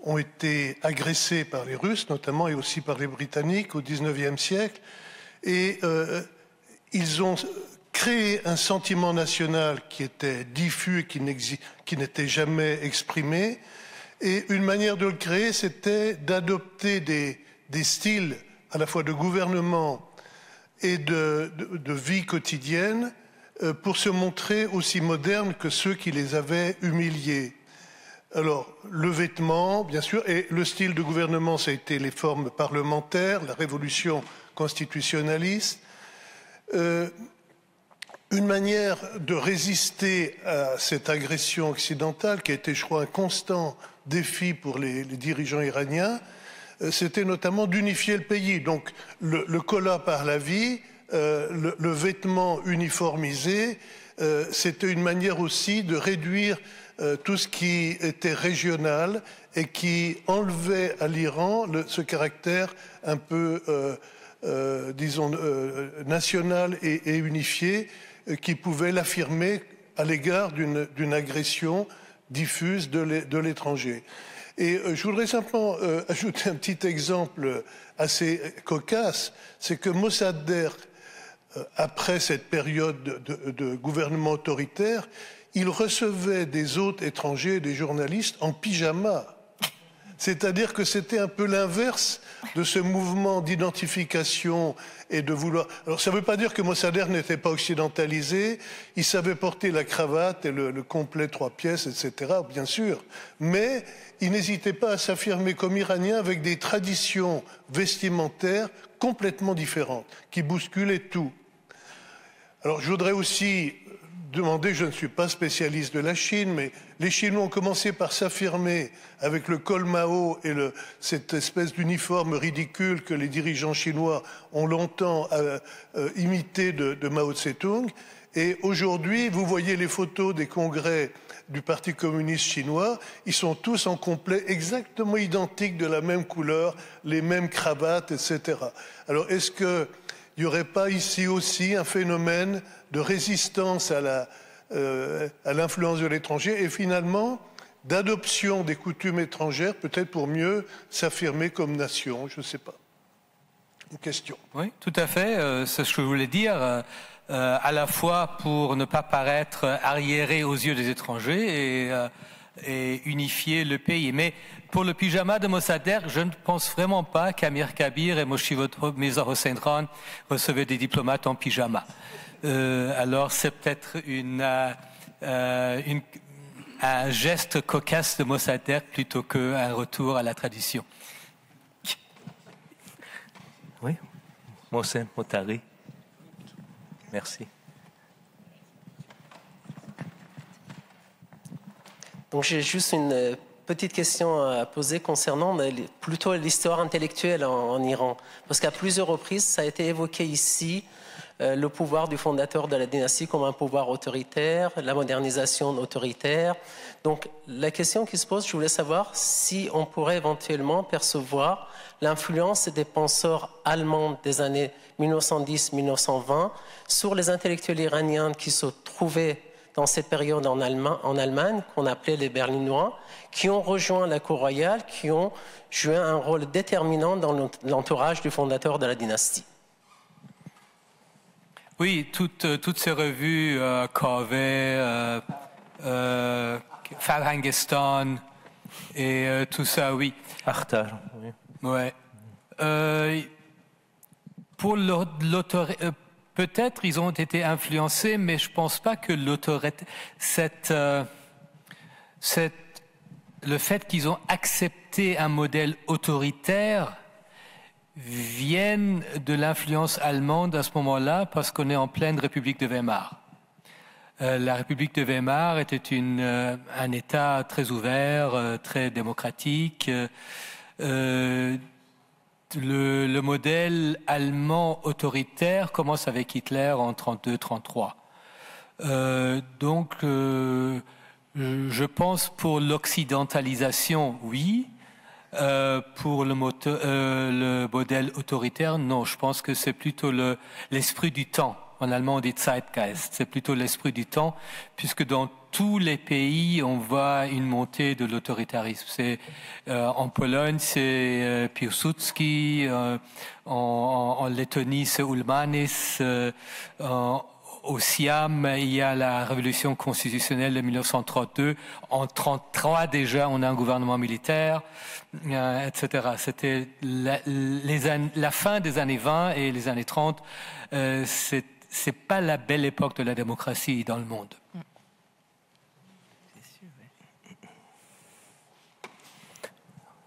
ont été agressés par les Russes, notamment, et aussi par les Britanniques au XIXe siècle. Et ils ont créé un sentiment national qui était diffus et qui n'était jamais exprimé. Et une manière de le créer, c'était d'adopter des styles à la fois de gouvernement et de vie quotidienne pour se montrer aussi modernes que ceux qui les avaient humiliés. Alors, le vêtement, bien sûr, et le style de gouvernement, ça a été les formes parlementaires, la révolution constitutionnaliste. Une manière de résister à cette agression occidentale, qui a été, je crois, un constant défi pour les dirigeants iraniens, c'était notamment d'unifier le pays. Donc le colla par la vie, le vêtement uniformisé, c'était une manière aussi de réduire tout ce qui était régional et qui enlevait à l'Iran ce caractère un peu, disons, national et unifié qui pouvait l'affirmer à l'égard d'une agression diffuse de l'étranger. Et je voudrais simplement ajouter un petit exemple assez cocasse, c'est que Mossadegh, après cette période de gouvernement autoritaire, il recevait des hôtes étrangers, des journalistes en pyjama. C'est-à-dire que c'était un peu l'inverse de ce mouvement d'identification et de vouloir... Alors ça ne veut pas dire que Mossadegh n'était pas occidentalisé, il savait porter la cravate et le complet 3 pièces, etc., bien sûr, mais il n'hésitait pas à s'affirmer comme iranien avec des traditions vestimentaires complètement différentes, qui bousculaient tout. Alors je voudrais aussi demander, je ne suis pas spécialiste de la Chine, mais les Chinois ont commencé par s'affirmer avec le col Mao et cette espèce d'uniforme ridicule que les dirigeants chinois ont longtemps imité de Mao Tse-tung. Et aujourd'hui, vous voyez les photos des congrès du Parti communiste chinois, ils sont tous en complet exactement identiques, de la même couleur, les mêmes cravates, etc. Alors est-ce qu'il n'y aurait pas ici aussi un phénomène de résistance à l'influence de l'étranger et finalement d'adoption des coutumes étrangères, peut-être pour mieux s'affirmer comme nation, je ne sais pas. Une question. Oui, tout à fait, c'est ce que je voulais dire. À la fois pour ne pas paraître arriéré aux yeux des étrangers et unifier le pays. Mais pour le pyjama de Mossadegh, je ne pense vraiment pas qu'Amir Kabir et Moshivot Mirza Hossein Khan recevaient des diplomates en pyjama. Alors c'est peut-être un geste cocasse de Mossadegh plutôt qu'un retour à la tradition. Oui, Mohsen Mottari. Merci. Donc j'ai juste une petite question à poser concernant plutôt l'histoire intellectuelle en Iran. Parce qu'à plusieurs reprises, ça a été évoqué ici, le pouvoir du fondateur de la dynastie comme un pouvoir autoritaire, la modernisation autoritaire. Donc la question qui se pose, je voulais savoir si on pourrait éventuellement percevoir l'influence des penseurs allemands des années 1910-1920 sur les intellectuels iraniens qui se trouvaient dans cette période en Allemagne, qu'on appelait les Berlinois, qui ont rejoint la cour royale, qui ont joué un rôle déterminant dans l'entourage du fondateur de la dynastie. Oui, toutes ces revues, Covey, Farhangistan et tout ça, oui. Arthar, oui. Ouais. peut-être ils ont été influencés, mais je ne pense pas que l'autorité, le fait qu'ils ont accepté un modèle autoritaire vienne de l'influence allemande à ce moment-là, parce qu'on est en pleine République de Weimar. La République de Weimar était un État très ouvert, très démocratique. Le modèle allemand autoritaire commence avec Hitler en 1932-1933. Donc, je pense pour l'occidentalisation, oui. Pour le modèle autoritaire, non. Je pense que c'est plutôt l'esprit du temps. En allemand, on dit Zeitgeist. C'est plutôt l'esprit du temps, puisque dans tous les pays, on voit une montée de l'autoritarisme. En Pologne, c'est Piłsudski. En Lettonie, c'est Ulmanis. Au Siam, il y a la révolution constitutionnelle de 1932. En 1933, déjà, on a un gouvernement militaire, etc. C'était la fin des années 20 et les années 30. C'est pas la belle époque de la démocratie dans le monde.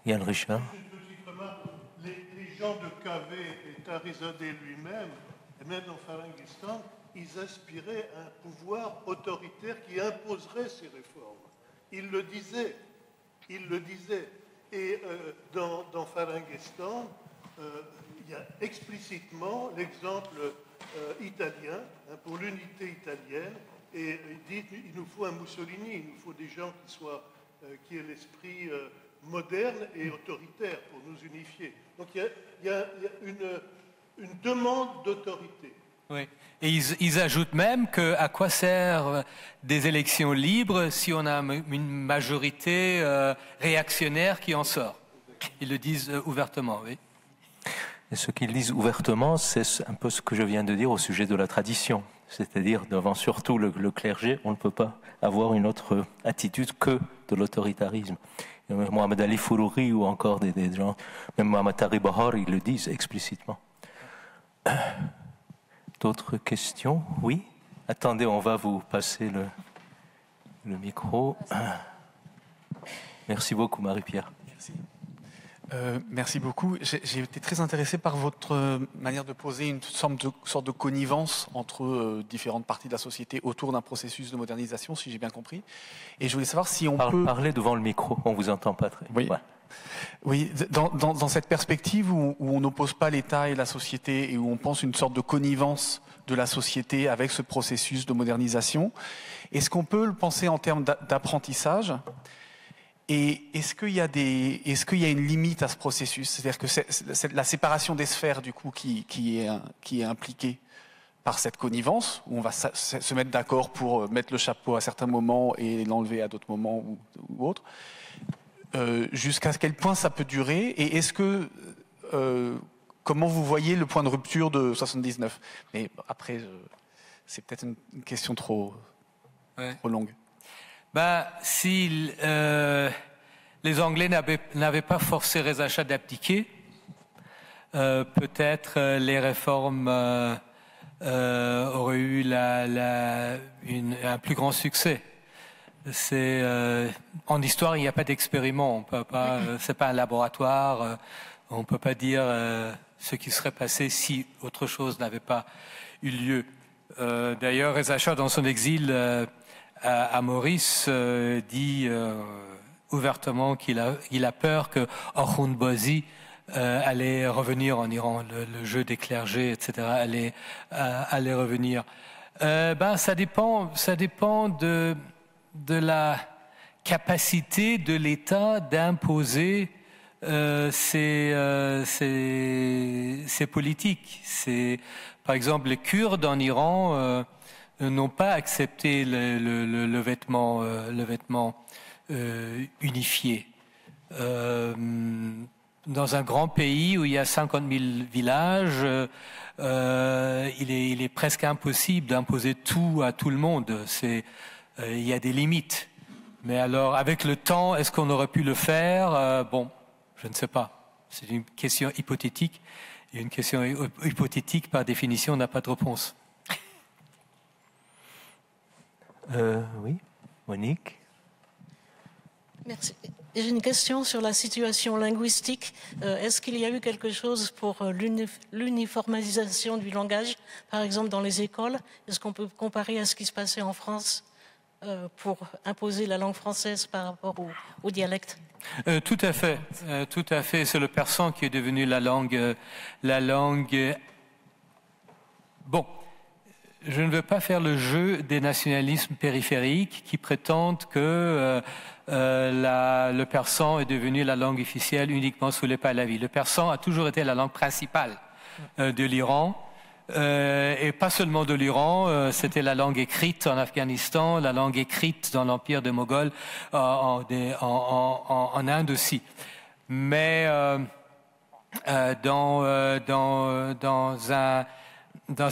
Yann Richard. Les gens de KV et Tarizadeh lui-même, et même dans Farangistan, ils aspiraient à un pouvoir autoritaire qui imposerait ces réformes. Ils le disaient. Et dans Farangistan, il y a explicitement l'exemple italien, pour l'unité italienne, et il dit il nous faut un Mussolini, il nous faut des gens qui aient l'esprit moderne et autoritaire pour nous unifier. Donc il y a une demande d'autorité. Oui. Et ils ajoutent même à quoi servent des élections libres si on a une majorité réactionnaire qui en sort. Ils le disent ouvertement, oui. Et ce qu'ils disent ouvertement, c'est un peu ce que je viens de dire au sujet de la tradition. C'est-à-dire, devant surtout le clergé, on ne peut pas avoir une autre attitude que de l'autoritarisme. Mohamed Ali Fourouri ou encore des gens, même Mohamed Tari Bahar, ils le disent explicitement. D'autres questions? Oui? Attendez, on va vous passer le micro. Merci beaucoup, Marie-Pierre. Merci. Merci beaucoup. J'ai été très intéressé par votre manière de poser une sorte de connivence entre différentes parties de la société autour d'un processus de modernisation, si j'ai bien compris. Et je voulais savoir si on peut... Parlez devant le micro, on ne vous entend pas très bien. Oui. Oui, dans cette perspective où on n'oppose pas l'État et la société et où on pense une sorte de connivence de la société avec ce processus de modernisation, est-ce qu'on peut le penser en termes d'apprentissage? Et est-ce qu'il y a une limite à ce processus? C'est-à-dire que c'est la séparation des sphères du coup qui est impliquée par cette connivence, où on va se mettre d'accord pour mettre le chapeau à certains moments et l'enlever à d'autres moments ou autres. Jusqu'à quel point ça peut durer, et est-ce que comment vous voyez le point de rupture de 79? Mais après, c'est peut-être une question trop longue. Si les Anglais n'avaient pas forcé Reza Shah d'abdiquer, peut-être les réformes auraient eu un plus grand succès. En histoire, il n'y a pas d'expériment. On peut pas. C'est pas un laboratoire. On peut pas dire ce qui serait passé si autre chose n'avait pas eu lieu. D'ailleurs, Reza Shah, dans son exil à Maurice, dit ouvertement qu'il a peur que Orkhun Bozi allait revenir en Iran. Le jeu des clergés, etc., allait revenir. Ça dépend de la capacité de l'État d'imposer ses politiques. Par exemple, les Kurdes en Iran n'ont pas accepté le vêtement unifié. Dans un grand pays où il y a 50 000 villages, il est presque impossible d'imposer tout à tout le monde. Il y a des limites. Mais alors, avec le temps, est-ce qu'on aurait pu le faire? Je ne sais pas. C'est une question hypothétique. Et une question hypothétique, par définition, n'a pas de réponse. Oui, Monique. Merci. J'ai une question sur la situation linguistique. Est-ce qu'il y a eu quelque chose pour l'uniformisation du langage, par exemple dans les écoles? Est-ce qu'on peut comparer à ce qui se passait en France pour imposer la langue française par rapport au dialecte? Tout à fait, tout à fait. C'est le persan qui est devenu la langue. Bon, je ne veux pas faire le jeu des nationalismes périphériques qui prétendent que le persan est devenu la langue officielle uniquement sous les Pahlavis. Le persan a toujours été la langue principale de l'Iran. Et pas seulement de l'Iran, c'était la langue écrite en Afghanistan, la langue écrite dans l'empire des Moghols, en Inde aussi. Mais dans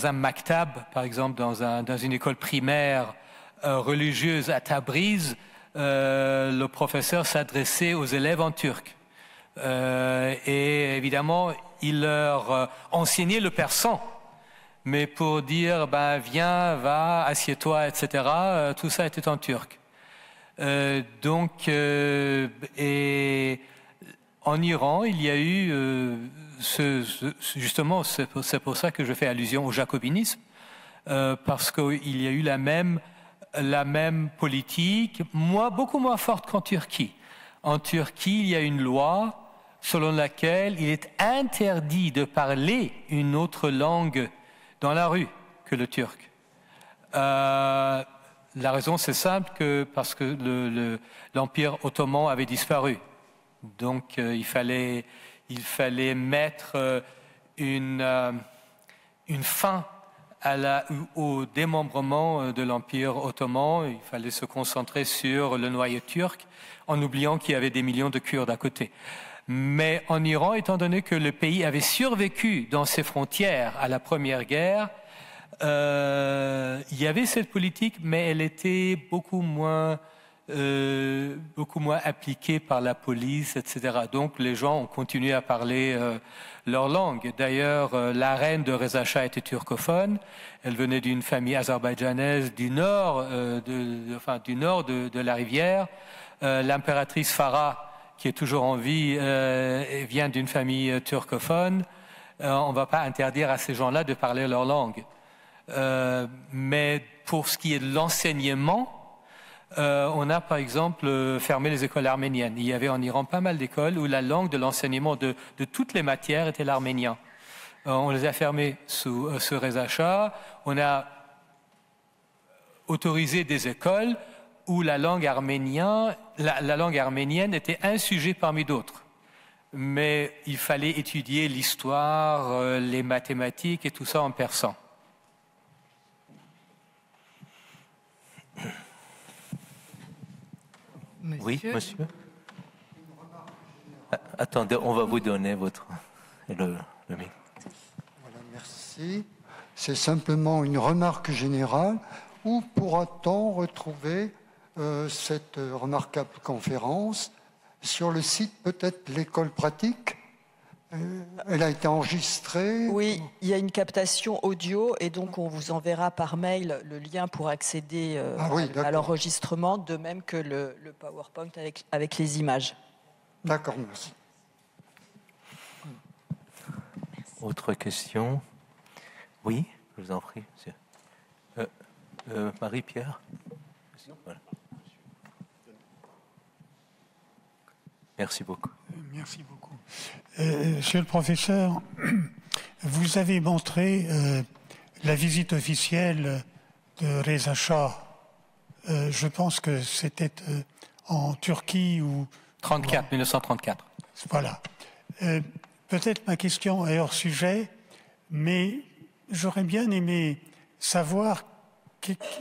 un maktab, par exemple, dans une école primaire religieuse à Tabriz, le professeur s'adressait aux élèves en turc. Et évidemment, il leur enseignait le persan. Mais pour dire, viens, va, assieds-toi, etc., tout ça était en turc. Et en Iran, il y a eu, justement, c'est pour ça que je fais allusion au jacobinisme, parce qu'il y a eu la même politique, beaucoup moins forte qu'en Turquie. En Turquie, il y a une loi selon laquelle il est interdit de parler une autre langue dans la rue que le turc. La raison, c'est simple, parce que l'Empire ottoman avait disparu. Donc, il fallait mettre une fin au démembrement de l'Empire ottoman. Il fallait se concentrer sur le noyau turc, en oubliant qu'il y avait des millions de Kurdes à côté. Mais en Iran, étant donné que le pays avait survécu dans ses frontières à la Première Guerre, il y avait cette politique, mais elle était beaucoup moins appliquée par la police, etc. Donc les gens ont continué à parler leur langue. D'ailleurs, la reine de Reza Shah était turcophone. Elle venait d'une famille azerbaïdjanaise du nord de la rivière. L'impératrice Farah, qui est toujours en vie, vient d'une famille turcophone. On ne va pas interdire à ces gens-là de parler leur langue. Mais pour ce qui est de l'enseignement, on a par exemple fermé les écoles arméniennes. Il y avait en Iran pas mal d'écoles où la langue de l'enseignement de toutes les matières était l'arménien. On les a fermées sous Reza Shah. On a autorisé des écoles où la langue arménienne était un sujet parmi d'autres. Mais il fallait étudier l'histoire, les mathématiques et tout ça en persan. Oui, monsieur. Attendez, on va vous donner le micro. Voilà, merci. C'est simplement une remarque générale. Où pourra-t-on retrouver cette remarquable conférence? Sur le site, peut-être, l'école pratique? Elle a été enregistrée? Oui, il y a une captation audio et donc on vous enverra par mail le lien pour accéder à l'enregistrement, de même que le PowerPoint avec les images. D'accord, merci. Autre question? Oui, je vous en prie, monsieur. Marie-Pierre? Voilà. Merci beaucoup. Merci beaucoup. Monsieur le professeur, vous avez montré la visite officielle de Reza Shah. Je pense que c'était en Turquie ou... 1934. Voilà. Peut-être ma question est hors sujet, mais j'aurais bien aimé savoir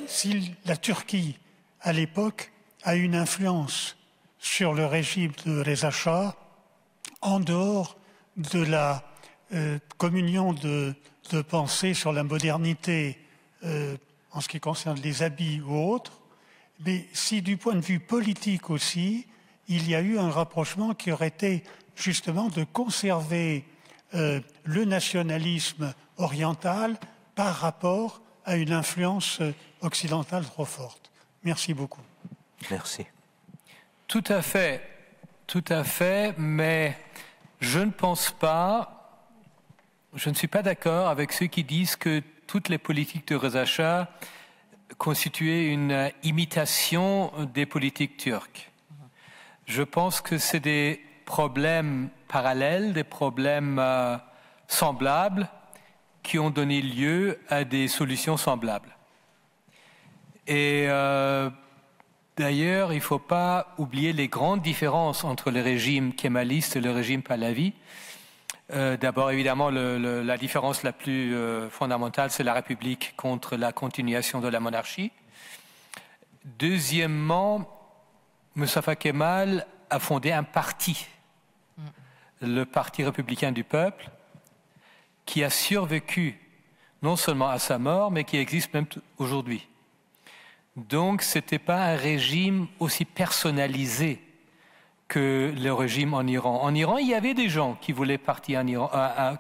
si la Turquie, à l'époque, a une influence sur le régime de Reza Shah, en dehors de la communion de pensée sur la modernité en ce qui concerne les habits ou autres, mais si du point de vue politique aussi, il y a eu un rapprochement qui aurait été justement de conserver le nationalisme oriental par rapport à une influence occidentale trop forte. Merci beaucoup. Merci. Tout à fait, mais je ne suis pas d'accord avec ceux qui disent que toutes les politiques de Reza Shah constituaient une imitation des politiques turques. Je pense que c'est des problèmes parallèles, des problèmes semblables qui ont donné lieu à des solutions semblables. Et d'ailleurs, il ne faut pas oublier les grandes différences entre le régime kémaliste et le régime Pahlavi. D'abord, évidemment, la différence la plus fondamentale, c'est la République contre la continuation de la monarchie. Deuxièmement, Mustafa Kemal a fondé un parti, le Parti républicain du peuple, qui a survécu non seulement à sa mort, mais qui existe même aujourd'hui. Donc, ce n'était pas un régime aussi personnalisé que le régime en Iran. En Iran, il y avait des gens qui voulaient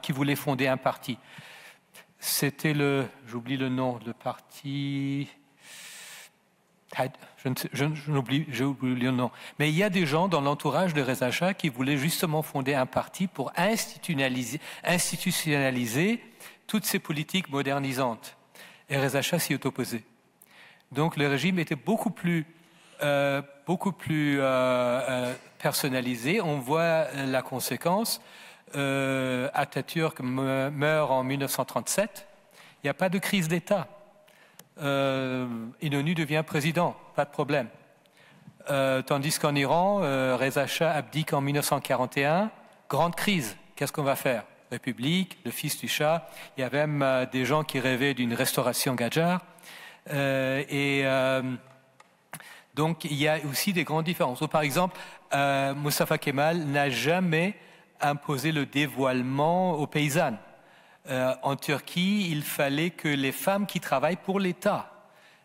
qui voulaient fonder un parti. C'était j'oublie le nom, le parti. J'ai oublié le nom. Mais il y a des gens dans l'entourage de Reza Shah qui voulaient justement fonder un parti pour institutionnaliser toutes ces politiques modernisantes. Et Reza Shah s'y est opposé. Donc le régime était beaucoup plus personnalisé. On voit la conséquence. Atatürk meurt en 1937. Il n'y a pas de crise d'État. Inonu devient président, pas de problème. Tandis qu'en Iran, Reza Shah abdique en 1941. Grande crise. Qu'est-ce qu'on va faire? République, le fils du Shah. Il y a même des gens qui rêvaient d'une restauration Gadjar. Donc, il y a aussi des grandes différences. Par exemple, Mustafa Kemal n'a jamais imposé le dévoilement aux paysannes. En Turquie, il fallait que les femmes qui travaillent pour l'État,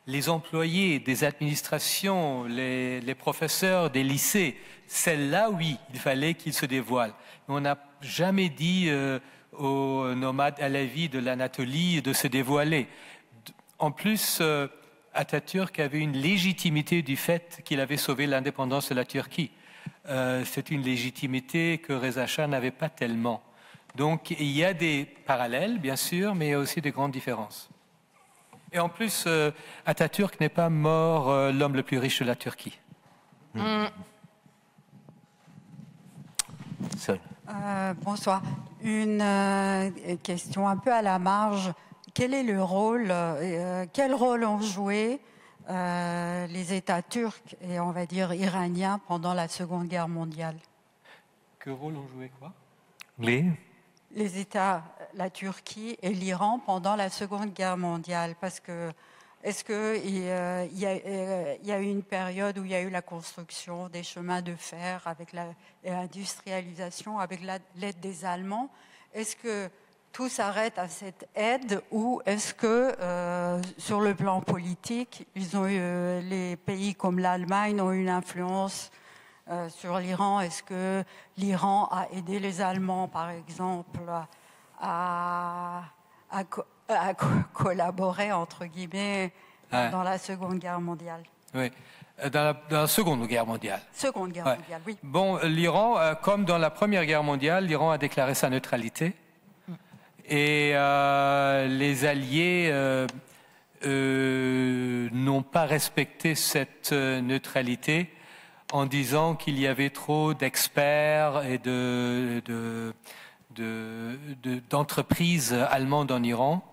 les employés des administrations, les professeurs des lycées, celles-là, oui, il fallait qu'ils se dévoilent. Mais on n'a jamais dit aux nomades alavis de l'Anatolie de se dévoiler. En plus, Atatürk avait une légitimité du fait qu'il avait sauvé l'indépendance de la Turquie. C'est une légitimité que Reza Shah n'avait pas tellement. Donc il y a des parallèles, bien sûr, mais il y a aussi des grandes différences. Et en plus, Atatürk n'est pas mort l'homme le plus riche de la Turquie. Bonsoir. Une question un peu à la marge. Quel est le rôle, quel rôle ont joué les États turcs et on va dire iraniens pendant la Seconde Guerre mondiale? Quel rôle ont joué quoi? Les États, la Turquie et l'Iran pendant la Seconde Guerre mondiale. Parce que est-ce qu'il y a eu une période où il y a eu la construction des chemins de fer avec l'industrialisation, avec l'aide des Allemands? Est-ce que tout s'arrête à cette aide ou est-ce que sur le plan politique, les pays comme l'Allemagne ont une influence sur l'Iran? Est-ce que l'Iran a aidé les Allemands, par exemple, à collaborer, entre guillemets, dans la Seconde Guerre mondiale? Oui, dans la Seconde Guerre mondiale. Seconde Guerre mondiale, oui. Bon, l'Iran, comme dans la Première Guerre mondiale, l'Iran a déclaré sa neutralité. Et les Alliés n'ont pas respecté cette neutralité en disant qu'il y avait trop d'experts et d'entreprises allemandes en Iran,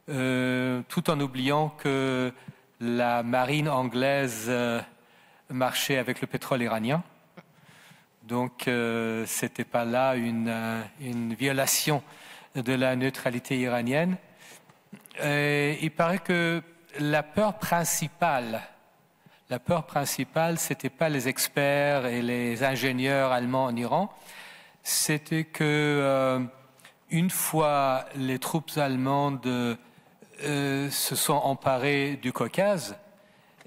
tout en oubliant que la marine anglaise marchait avec le pétrole iranien. Donc, ce n'était pas là une violation de la neutralité iranienne. Il paraît que la peur principale, c'était pas les experts et les ingénieurs allemands en Iran, c'était que une fois les troupes allemandes se sont emparées du Caucase,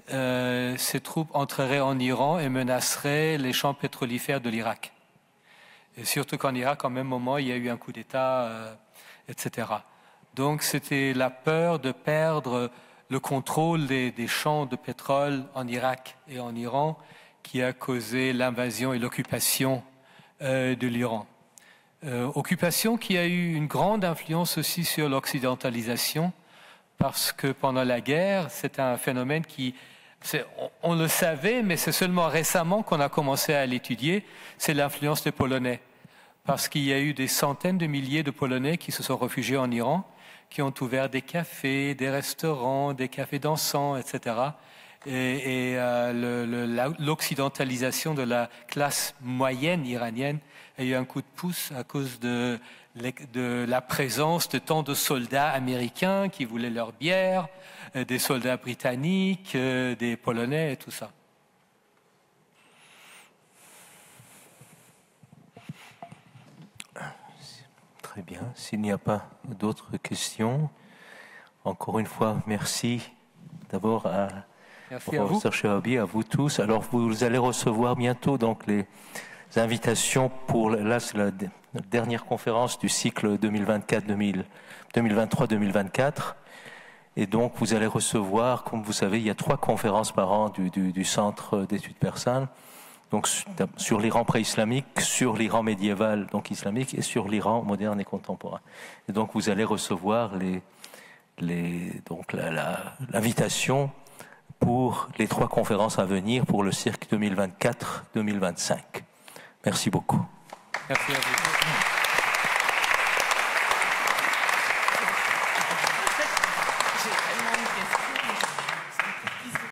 ces troupes entreraient en Iran et menaceraient les champs pétrolifères de l'Irak. Et surtout qu'en Irak, en même moment, il y a eu un coup d'État, etc. Donc c'était la peur de perdre le contrôle des champs de pétrole en Irak et en Iran qui a causé l'invasion et l'occupation de l'Iran. Occupation qui a eu une grande influence aussi sur l'occidentalisation, parce que pendant la guerre, c'est un phénomène qui, on le savait, mais c'est seulement récemment qu'on a commencé à l'étudier, c'est l'influence des Polonais. Parce qu'il y a eu des centaines de milliers de Polonais qui se sont réfugiés en Iran, qui ont ouvert des cafés, des restaurants, des cafés dansants, etc. Et l'occidentalisation de la classe moyenne iranienne a eu un coup de pouce à cause de la présence de tant de soldats américains qui voulaient leur bière, des soldats britanniques, des Polonais et tout ça. Très bien. S'il n'y a pas d'autres questions, encore une fois, merci d'abord à professeur Chehabi, à vous tous. Alors, vous allez recevoir bientôt donc les invitations pour, là c'est la dernière conférence du cycle 2023-2024. Et donc, vous allez recevoir, comme vous savez, il y a 3 conférences par an du Centre d'études persanes. Donc, sur l'Iran pré-islamique, sur l'Iran médiéval, donc islamique, et sur l'Iran moderne et contemporain. Et donc, vous allez recevoir l'invitation pour les 3 conférences à venir pour le cycle 2024-2025. Merci beaucoup. Merci à vous.